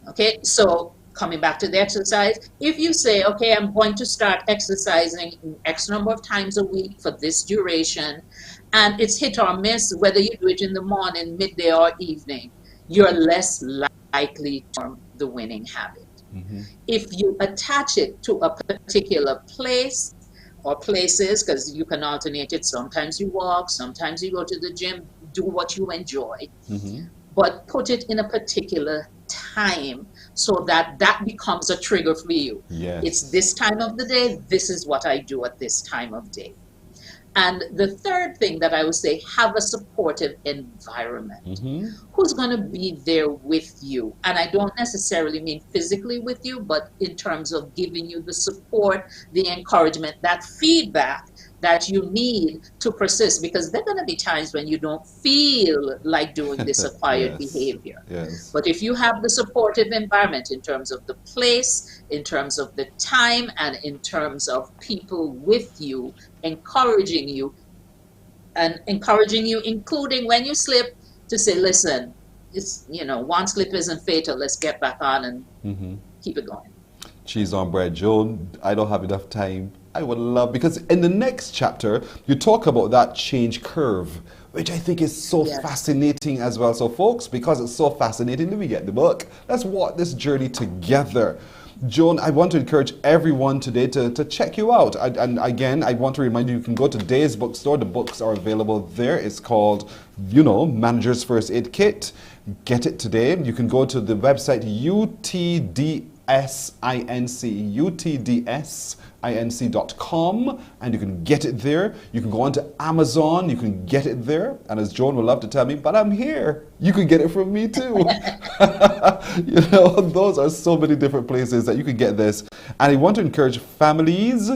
N: Okay, so coming back to the exercise, if you say, okay, I'm going to start exercising X number of times a week for this duration, and it's hit or miss, whether you do it in the morning, midday, or evening, you're less likely to form the winning habit. If you attach it to a particular place or places, because you can alternate it, sometimes you walk, sometimes you go to the gym, do what you enjoy, but put it in a particular time so that becomes a trigger for you.
J: Yes.
N: It's this time of the day, this is what I do at this time of day. And the third thing that I would say, have a supportive environment. Who's going to be there with you? And I don't necessarily mean physically with you, but in terms of giving you the support, the encouragement, that feedback that you need to persist, because there are going to be times when you don't feel like doing this acquired behavior.
J: Yes.
N: But if you have the supportive environment in terms of the place, in terms of the time, and in terms of people with you, encouraging you, including when you slip, to say, listen, it's, one slip isn't fatal, let's get back on and keep it going.
J: Cheese on bread. Joan, I don't have enough time. I would love, because in the next chapter, you talk about that change curve, which I think is so fascinating as well. So folks, because it's so fascinating, let me get the book. Let's walk this journey together. Joan, I want to encourage everyone today to check you out. And again, I want to remind you, you can go to Days Bookstore. The books are available there. It's called, Manager's First Aid Kit. Get it today. You can go to the website utdsinc.com, and you can get it there. You can go on to Amazon, you can get it there. And as Joan would love to tell me, but I'm here. You can get it from me too. Those are so many different places that you can get this. And I want to encourage families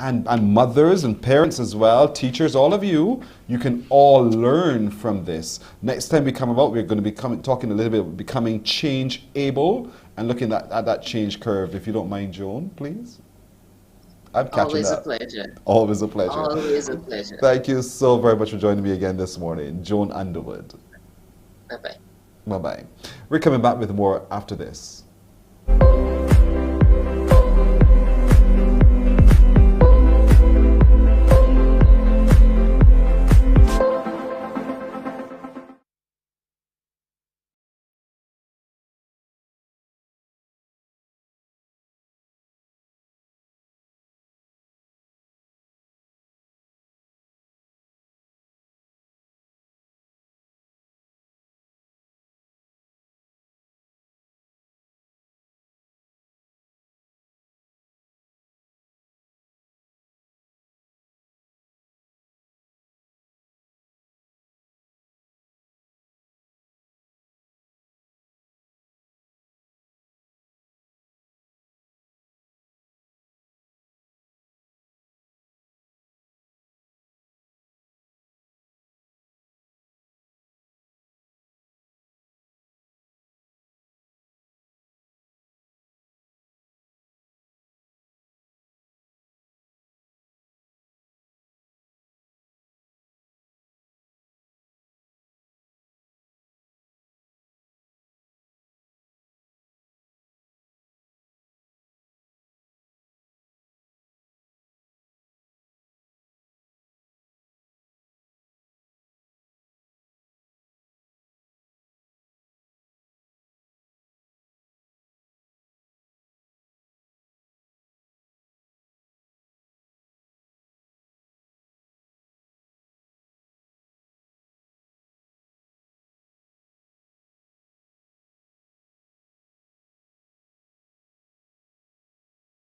J: and mothers and parents as well, teachers, all of you, you can all learn from this. Next time we come about, we're going to be talking a little bit about becoming change able and looking at that change curve. If you don't mind, Joan, please. I'm catching
N: Always
J: up.
N: a pleasure.
J: Always a pleasure.
N: Always a pleasure.
J: Thank you so very much for joining me again this morning. Joan Underwood.
N: Bye-bye.
J: Bye-bye. We're coming back with more after this.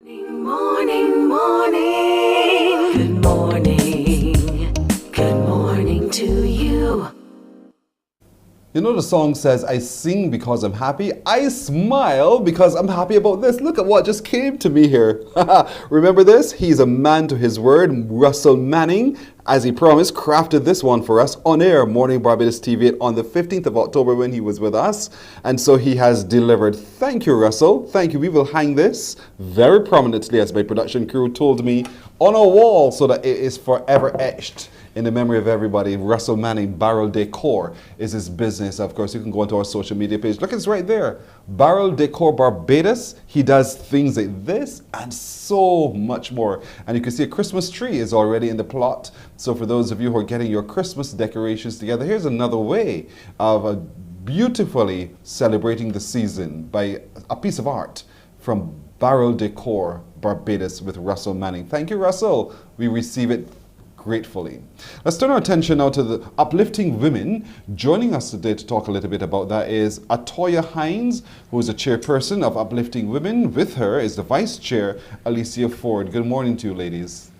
W: Morning, morning. Good morning. Good morning to you.
J: You know the song says, I sing because I'm happy. I smile because I'm happy about this. Look at what just came to me here. Remember this? He's a man to his word. Russell Manning, as he promised, crafted this one for us on air, Morning Barbados TV on the 15th of October when he was with us. And so he has delivered. Thank you, Russell. Thank you. We will hang this very prominently, as my production crew told me, on a wall so that it is forever etched in the memory of everybody. Russell Manning, Barrel Decor is his business. Of course, you can go onto our social media page. Look, it's right there. Barrel Decor Barbados. He does things like this and so much more. And you can see a Christmas tree is already in the plot. So for those of you who are getting your Christmas decorations together, here's another way of beautifully celebrating the season by a piece of art from Barrel Decor Barbados with Russell Manning. Thank you, Russell. We receive it gratefully. Let's turn our attention now to the uplifting women. Joining us today to talk a little bit about that is Atoya Hines, who is a chairperson of Uplifting Women. With her is the vice chair, Alicia Ford. Good morning to you, ladies.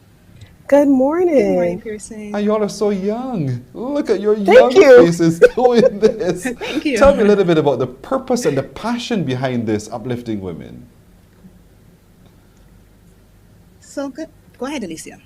O: Good morning.
P: Good morning, Pearson.
J: And y'all are so young. Look at your
O: Thank
J: young
O: you.
J: faces doing this.
P: Thank you.
J: Tell me a little bit about the purpose and the passion behind this Uplifting Women.
P: So good. Go ahead, Alicia.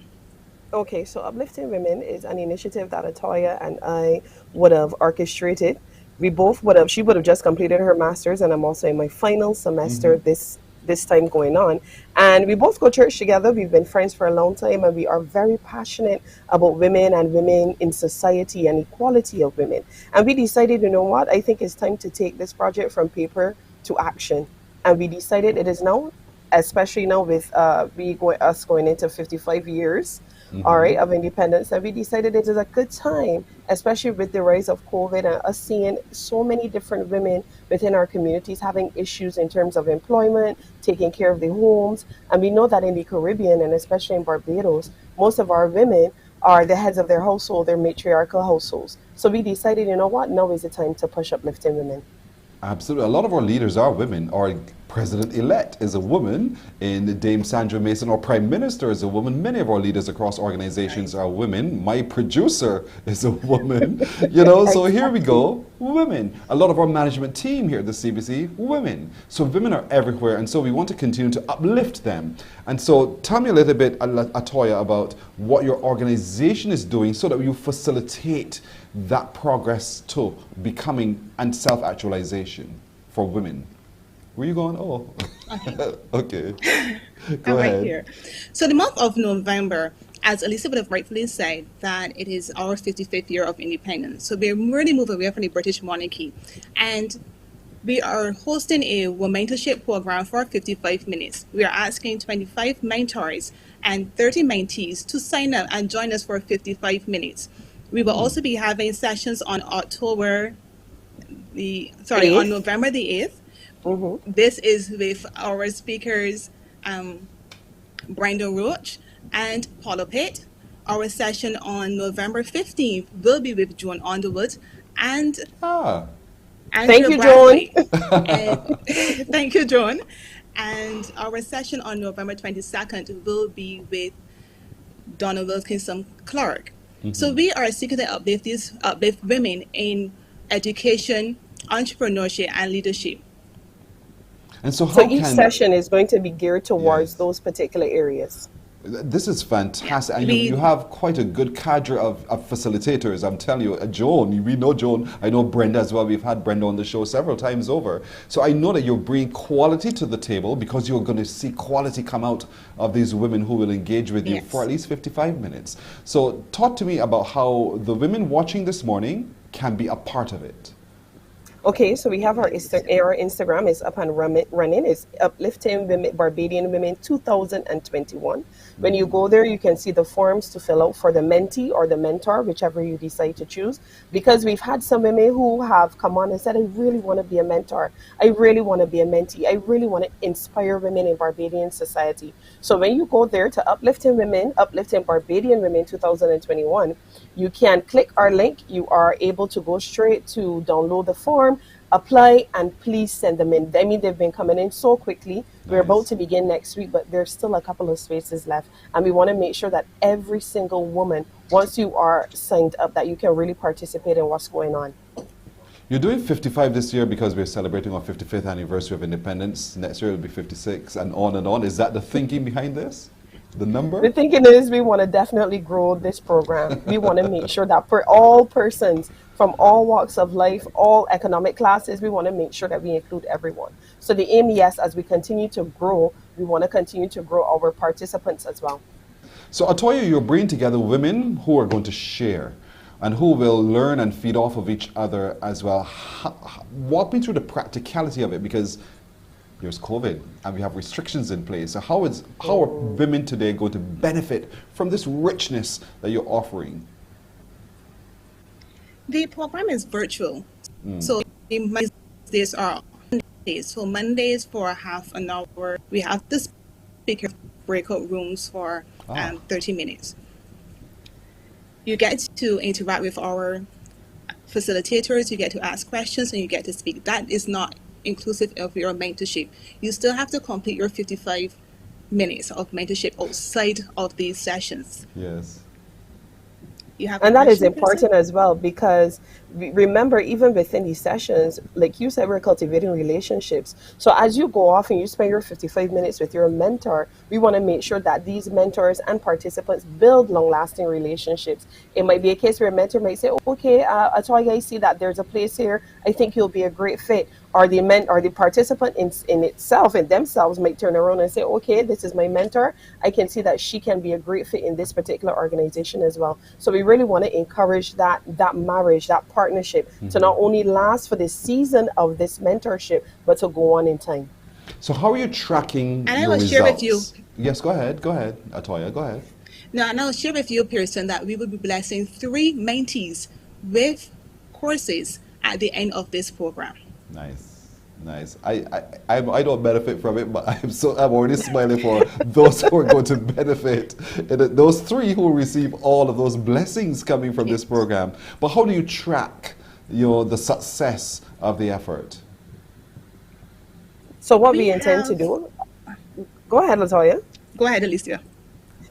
O: Okay, so Uplifting Women is an initiative that Atoya and I would have orchestrated. We both would have, she would have just completed her master's and I'm also in my final semester this time going on. And we both go to church together. We've been friends for a long time and we are very passionate about women and women in society and equality of women. And we decided, you know what, I think it's time to take this project from paper to action. And we decided it is now, especially now with us going into 55 years, all right, of independence, and we decided it is a good time, especially with the rise of COVID and us seeing so many different women within our communities having issues in terms of employment, taking care of their homes. And we know that in the Caribbean and especially in Barbados, most of our women are the heads of their household, their matriarchal households. So we decided, you know what, now is the time to push Uplifting Women.
J: Absolutely. A lot of our leaders are women. Our president-elect is a woman, and Dame Sandra Mason, our prime minister, is a woman. Many of our leaders across organizations are women. My producer is a woman. You know, so here we go. Women. A lot of our management team here at the CBC, women. So women are everywhere, and so we want to continue to uplift them. And so tell me a little bit, Atoya, about what your organization is doing so that you facilitate that progress to becoming and self-actualization for women. Where are you going? Oh, okay. Go ahead.
P: Right here. So the month of November, as Elisa would have rightfully said, that it is our 55th year of independence. So we're really moving away from the British monarchy. And we are hosting a mentorship program for 55 minutes. We are asking 25 mentors and 30 mentees to sign up and join us for 55 minutes. We will also be having sessions on November the 8th. This is with our speakers, Brenda Roach and Paula Pitt. Our session on November 15th will be with Joan Underwood and
O: Thank you, Joan.
P: Thank you, Joan. And our session on November 22nd will be with Donna Wilkinson Clark. So we are seeking to uplift women in education, entrepreneurship, and leadership.
J: And so
O: each session is going to be geared towards those particular areas.
J: This is fantastic. And you have quite a good cadre of facilitators. I'm telling you, Joan, we know Joan. I know Brenda as well. We've had Brenda on the show several times over. So I know that you're bringing quality to the table because you're going to see quality come out of these women who will engage with you for at least 55 minutes. So talk to me about how the women watching this morning can be a part of it.
O: Okay, so we have our Instagram is up and running. It's Uplifting Barbadian Women 2021. When you go there, you can see the forms to fill out for the mentee or the mentor, whichever you decide to choose. Because we've had some women who have come on and said, I really want to be a mentor. I really want to be a mentee. I really want to inspire women in Barbadian society. So when you go there to Uplifting Barbadian Women 2021, you can click our link. You are able to go straight to download the form. apply and please send them in. I mean, they've been coming in so quickly. We're about to begin next week, but there's still a couple of spaces left. And we want to make sure that every single woman, once you are signed up, that you can really participate in what's going on.
J: You're doing 55 this year because we're celebrating our 55th anniversary of independence. Next year it'll be 56 and on and on. Is that the thinking behind this? The number?
O: The thinking is we want to definitely grow this program. We want to make sure that for all persons from all walks of life, all economic classes, we want to make sure that we include everyone. So the aim, yes, as we continue to grow, we want to continue to grow our participants as well.
J: So Atoya, you're bringing together women who are going to share and who will learn and feed off of each other as well. Walk me through the practicality of it, because there's COVID and we have restrictions in place. So how are women today going to benefit from this richness that you're offering?
P: The program is virtual. So Mondays are Mondays. So Mondays for half an hour. We have the speaker breakout rooms for 30 minutes. You get to interact with our facilitators, you get to ask questions, and you get to speak. That is not inclusive of your mentorship. You still have to complete your 55 minutes of mentorship outside of these sessions.
J: Yes.
P: You have
O: And that is
P: question,
O: important as well, because remember, even within these sessions, like you said, we're cultivating relationships. So as you go off and you spend your 55 minutes with your mentor, we want to make sure that these mentors and participants build long-lasting relationships. It might be a case where a mentor might say, okay, Atoya, I see that there's a place here. I think you'll be a great fit. Or the participant in itself, in themselves, might turn around and say, okay, this is my mentor. I can see that she can be a great fit in this particular organization as well. So we really want to encourage that marriage, that partnership, to not only last for the season of this mentorship, but to go on in time.
J: So how are you tracking
P: and
J: your
P: I will
J: results?
P: share with you.
J: Yes, go ahead, Atoya, go ahead.
P: Now, and I'll share with you, Pearson, that we will be blessing 3 mentees with courses at the end of this program.
J: Nice. I don't benefit from it, but I'm already smiling for those who are going to benefit. And those 3 who will receive all of those blessings coming from this program. But how do you track the success of the effort?
O: So what we intend to do, go ahead, Latoya.
P: Go ahead, Alicia.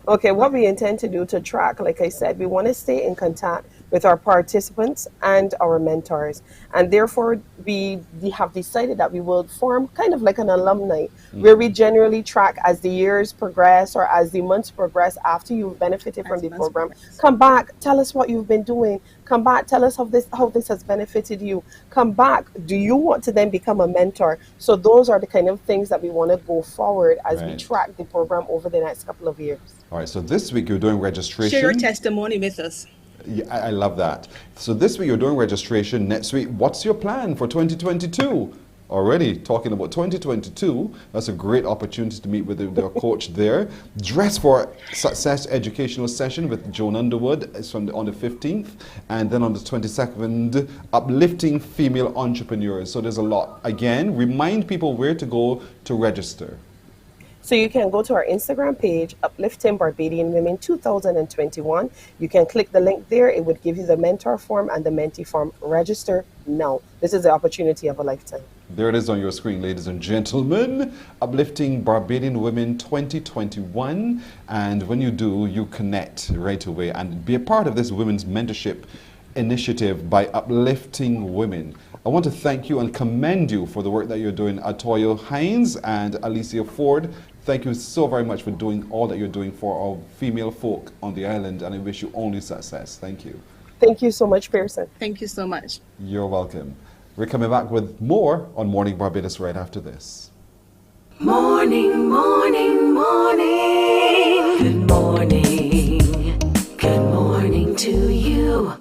O: Okay, what we intend to do to track, like I said, we want to stay in contact with our participants and our mentors. And therefore, we have decided that we will form kind of like an alumni, where we generally track as the years progress or as the months progress after you've benefited from the program. Come back, tell us what you've been doing. Come back, tell us how this has benefited you. Come back, do you want to then become a mentor? So those are the kind of things that we want to go forward as we track the program over the next couple of years.
J: All right, so this week you're doing registration.
P: Share your testimony with us.
J: Yeah, I love that. So this week you're doing registration. Next week, what's your plan for 2022? Already talking about 2022. That's a great opportunity to meet with their coach there. Dress for Success Educational Session with Joan Underwood. It's on the 15th. And then on the 22nd, Uplifting Female Entrepreneurs. So there's a lot. Again, remind people where to go to register.
O: So you can go to our Instagram page, Uplifting Barbadian Women 2021. You can click the link there. It would give you the mentor form and the mentee form. Register now. This is the opportunity of a lifetime.
J: There it is on your screen, ladies and gentlemen. Uplifting Barbadian Women 2021. And when you do, you connect right away and be a part of this women's mentorship initiative by uplifting women. I want to thank you and commend you for the work that you're doing. Atoya Hines and Alicia Ford, thank you so very much for doing all that you're doing for our female folk on the island, and I wish you only success. Thank you.
O: Thank you so much, Pearson.
P: Thank you so much.
J: You're welcome. We're coming back with more on Morning Barbados right after this.
W: Morning, morning, morning. Good morning. Good morning to you.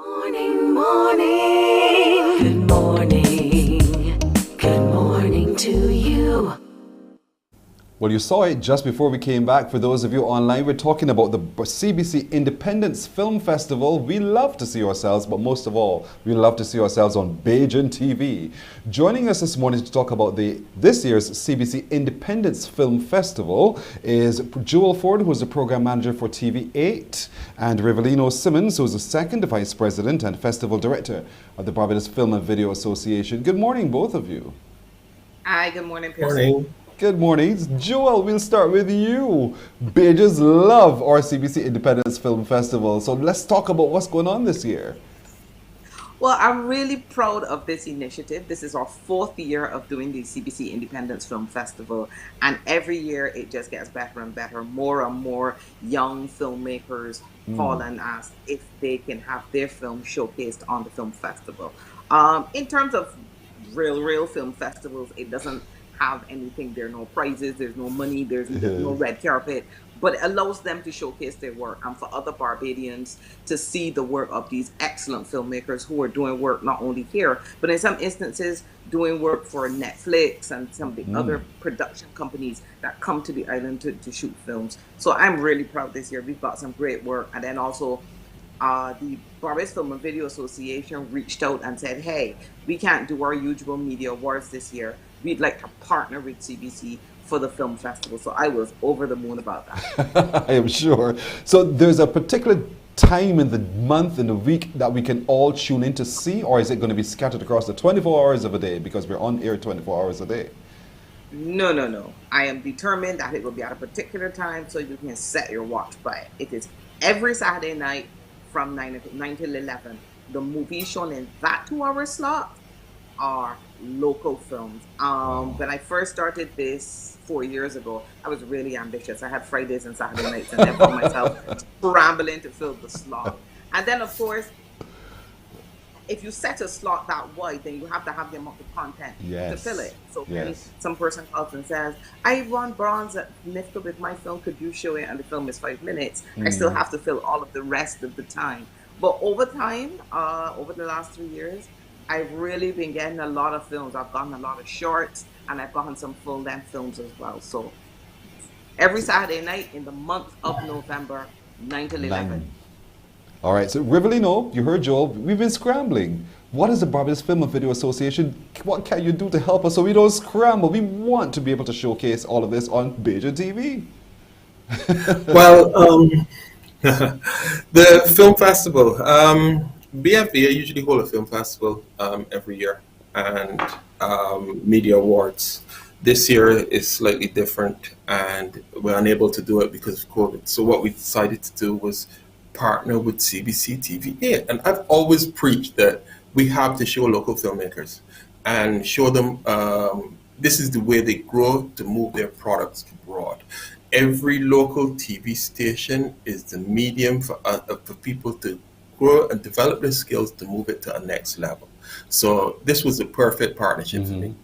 W: Morning, morning. Good morning. Good morning to you.
J: Well, you saw it just before we came back. For those of you online, we're talking about the CBC Independence Film Festival. We love to see ourselves, but most of all, we love to see ourselves on Bajan TV. Joining us this morning to talk about this year's CBC Independence Film Festival is Joel Ford, who is the program manager for TV8, and Rivelino Simmons, who is the second vice president and festival director of the Barbados Film and Video Association. Good morning, both of you.
Q: Hi, good morning, Pearson.
C: Morning.
J: Good morning. Joel, we'll start with you. Bajans love our CBC Independence Film Festival. So let's talk about what's going on this year.
Q: Well, I'm really proud of this initiative. This is our 4th year of doing the CBC Independence Film Festival. And every year it just gets better and better. More and more young filmmakers call and ask if they can have their film showcased on the film festival. In terms of real film festivals, it doesn't have anything. There are no prizes, there's no money, there's no red carpet, but it allows them to showcase their work and for other Barbadians to see the work of these excellent filmmakers who are doing work not only here, but in some instances doing work for Netflix and some of the other production companies that come to the island to shoot films. So I'm really proud this year. We've got some great work. And then also the Barbados Film and Video Association reached out and said, hey, we can't do our usual media awards this year. We'd like to partner with CBC for the film festival. So I was over the moon about that.
J: I am sure. So there's a particular time in the month, in the week, that we can all tune in to see, or is it going to be scattered across the 24 hours of a day because we're on air 24 hours a day?
Q: No. I am determined that it will be at a particular time so you can set your watch by it. It is every Saturday night from 9 till 11. The movies shown in that 2-hour slot are local films. When I first started this 4 years ago, I was really ambitious. I had Fridays and Saturday nights and then found myself scrambling to fill the slot. And then, of course, if you set a slot that wide, then you have to have the amount of content to fill it. So when some person calls and says, I won bronze at NIFCA with my film, could you show it? And the film is 5 minutes. I still have to fill all of the rest of the time. But over time, over the last 3 years, I've really been getting a lot of films. I've gotten a lot of shorts, and I've gotten some full-length films as well. So every Saturday night in the month of November, 9 till 11.
J: All right, so Rivelino, you heard Joel, we've been scrambling. What is the Barbados Film and Video Association? What can you do to help us so we don't scramble? We want to be able to showcase all of this on Bajan TV.
S: Well, the film festival. BFVA usually hold a film festival every year, and media awards. This year is slightly different, and we're unable to do it because of COVID. So what we decided to do was partner with CBC TV8. And I've always preached that we have to show local filmmakers and show them this is the way they grow to move their products abroad. Every local TV station is the medium for people to grow and develop their skills to move it to a next level. So this was the perfect partnership for me.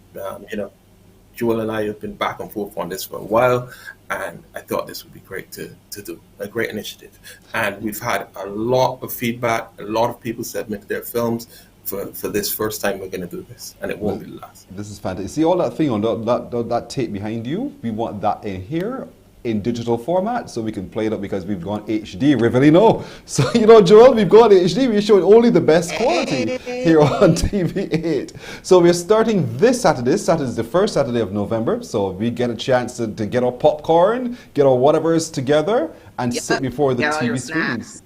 S: Joel and I have been back and forth on this for a while, and I thought this would be great to do, a great initiative. And we've had a lot of feedback, a lot of people submitted their films for this first time we're going to do this, and it won't be the last.
J: This is fantastic. See all that thing on that tape behind you? We want that in here, in digital format, so we can play it up because we've gone HD, Rivelino. So, Joel, we've gone HD. We're showing only the best quality here on TV8. So we're starting this Saturday. This Saturday is the first Saturday of November. So we get a chance to get our popcorn, get our whatever's together, and sit before the TV screens.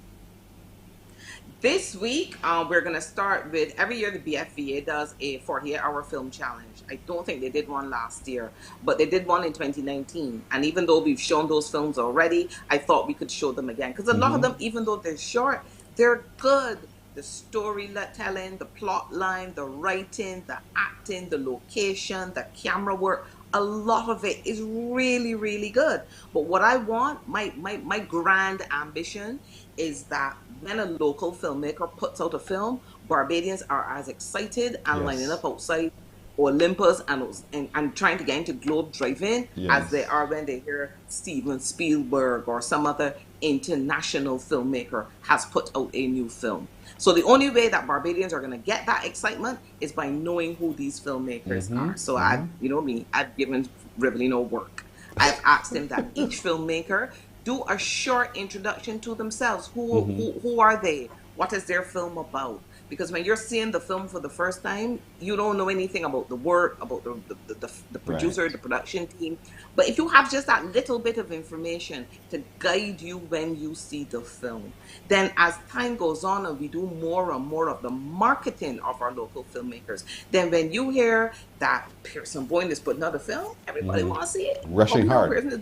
Q: This week, we're going to start with, every year the BFVA does a 48-hour film challenge. I don't think they did one last year, but they did one in 2019. And even though we've shown those films already, I thought we could show them again. Because a lot of them, even though they're short, they're good. The storytelling, the plot line, the writing, the acting, the location, the camera work, a lot of it is really, really good. But what I want, my grand ambition is that when a local filmmaker puts out a film, Barbadians are as excited and lining up outside Olympus and trying to get into Globe Drive-In as they are when they hear Steven Spielberg or some other international filmmaker has put out a new film. So the only way that Barbadians are going to get that excitement is by knowing who these filmmakers are. So I've given Rivellino work. I've asked him that each filmmaker do a short introduction to themselves. Who are they? What is their film about? Because when you're seeing the film for the first time, you don't know anything about the work, about the producer, the production team. But if you have just that little bit of information to guide you when you see the film, then as time goes on and we do more and more of the marketing of our local filmmakers, then when you hear that Pearson Boyne is putting out a film, everybody wants to see it.
J: Rushing hard.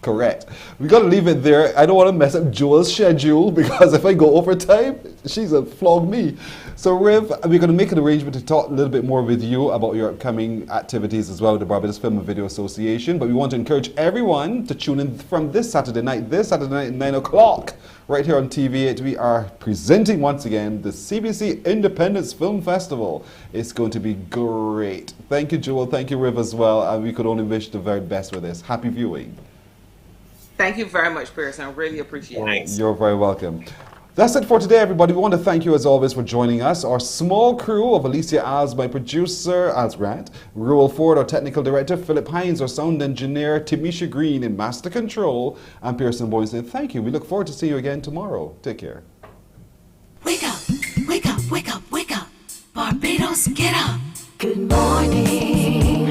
J: Correct. We got to leave it there. I don't want to mess up Jewel's schedule because if I go over time, she's going to flog me. So, Riv, we're going to make an arrangement to talk a little bit more with you about your upcoming activities as well with the Barbados Film and Video Association. But we want to encourage everyone to tune in from this Saturday night at 9 o'clock, right here on TV8. We are presenting once again the CBC Independence Film Festival. It's going to be great. Thank you, Jewel. Thank you, Riv, as well. And we could only wish the very best with this. Happy viewing.
Q: Thank you very much, Pearson. I really appreciate it.
J: You're very welcome. That's it for today, everybody. We want to thank you, as always, for joining us. Our small crew of Alicia As, my producer, as Grant, Ruel Ford, our technical director, Philip Hines, our sound engineer, Tamisha Green in master control, and Pearson Boyne saying thank you. We look forward to seeing you again tomorrow. Take care.
W: Wake up, wake up, wake up, wake up. Barbados, get up. Good morning.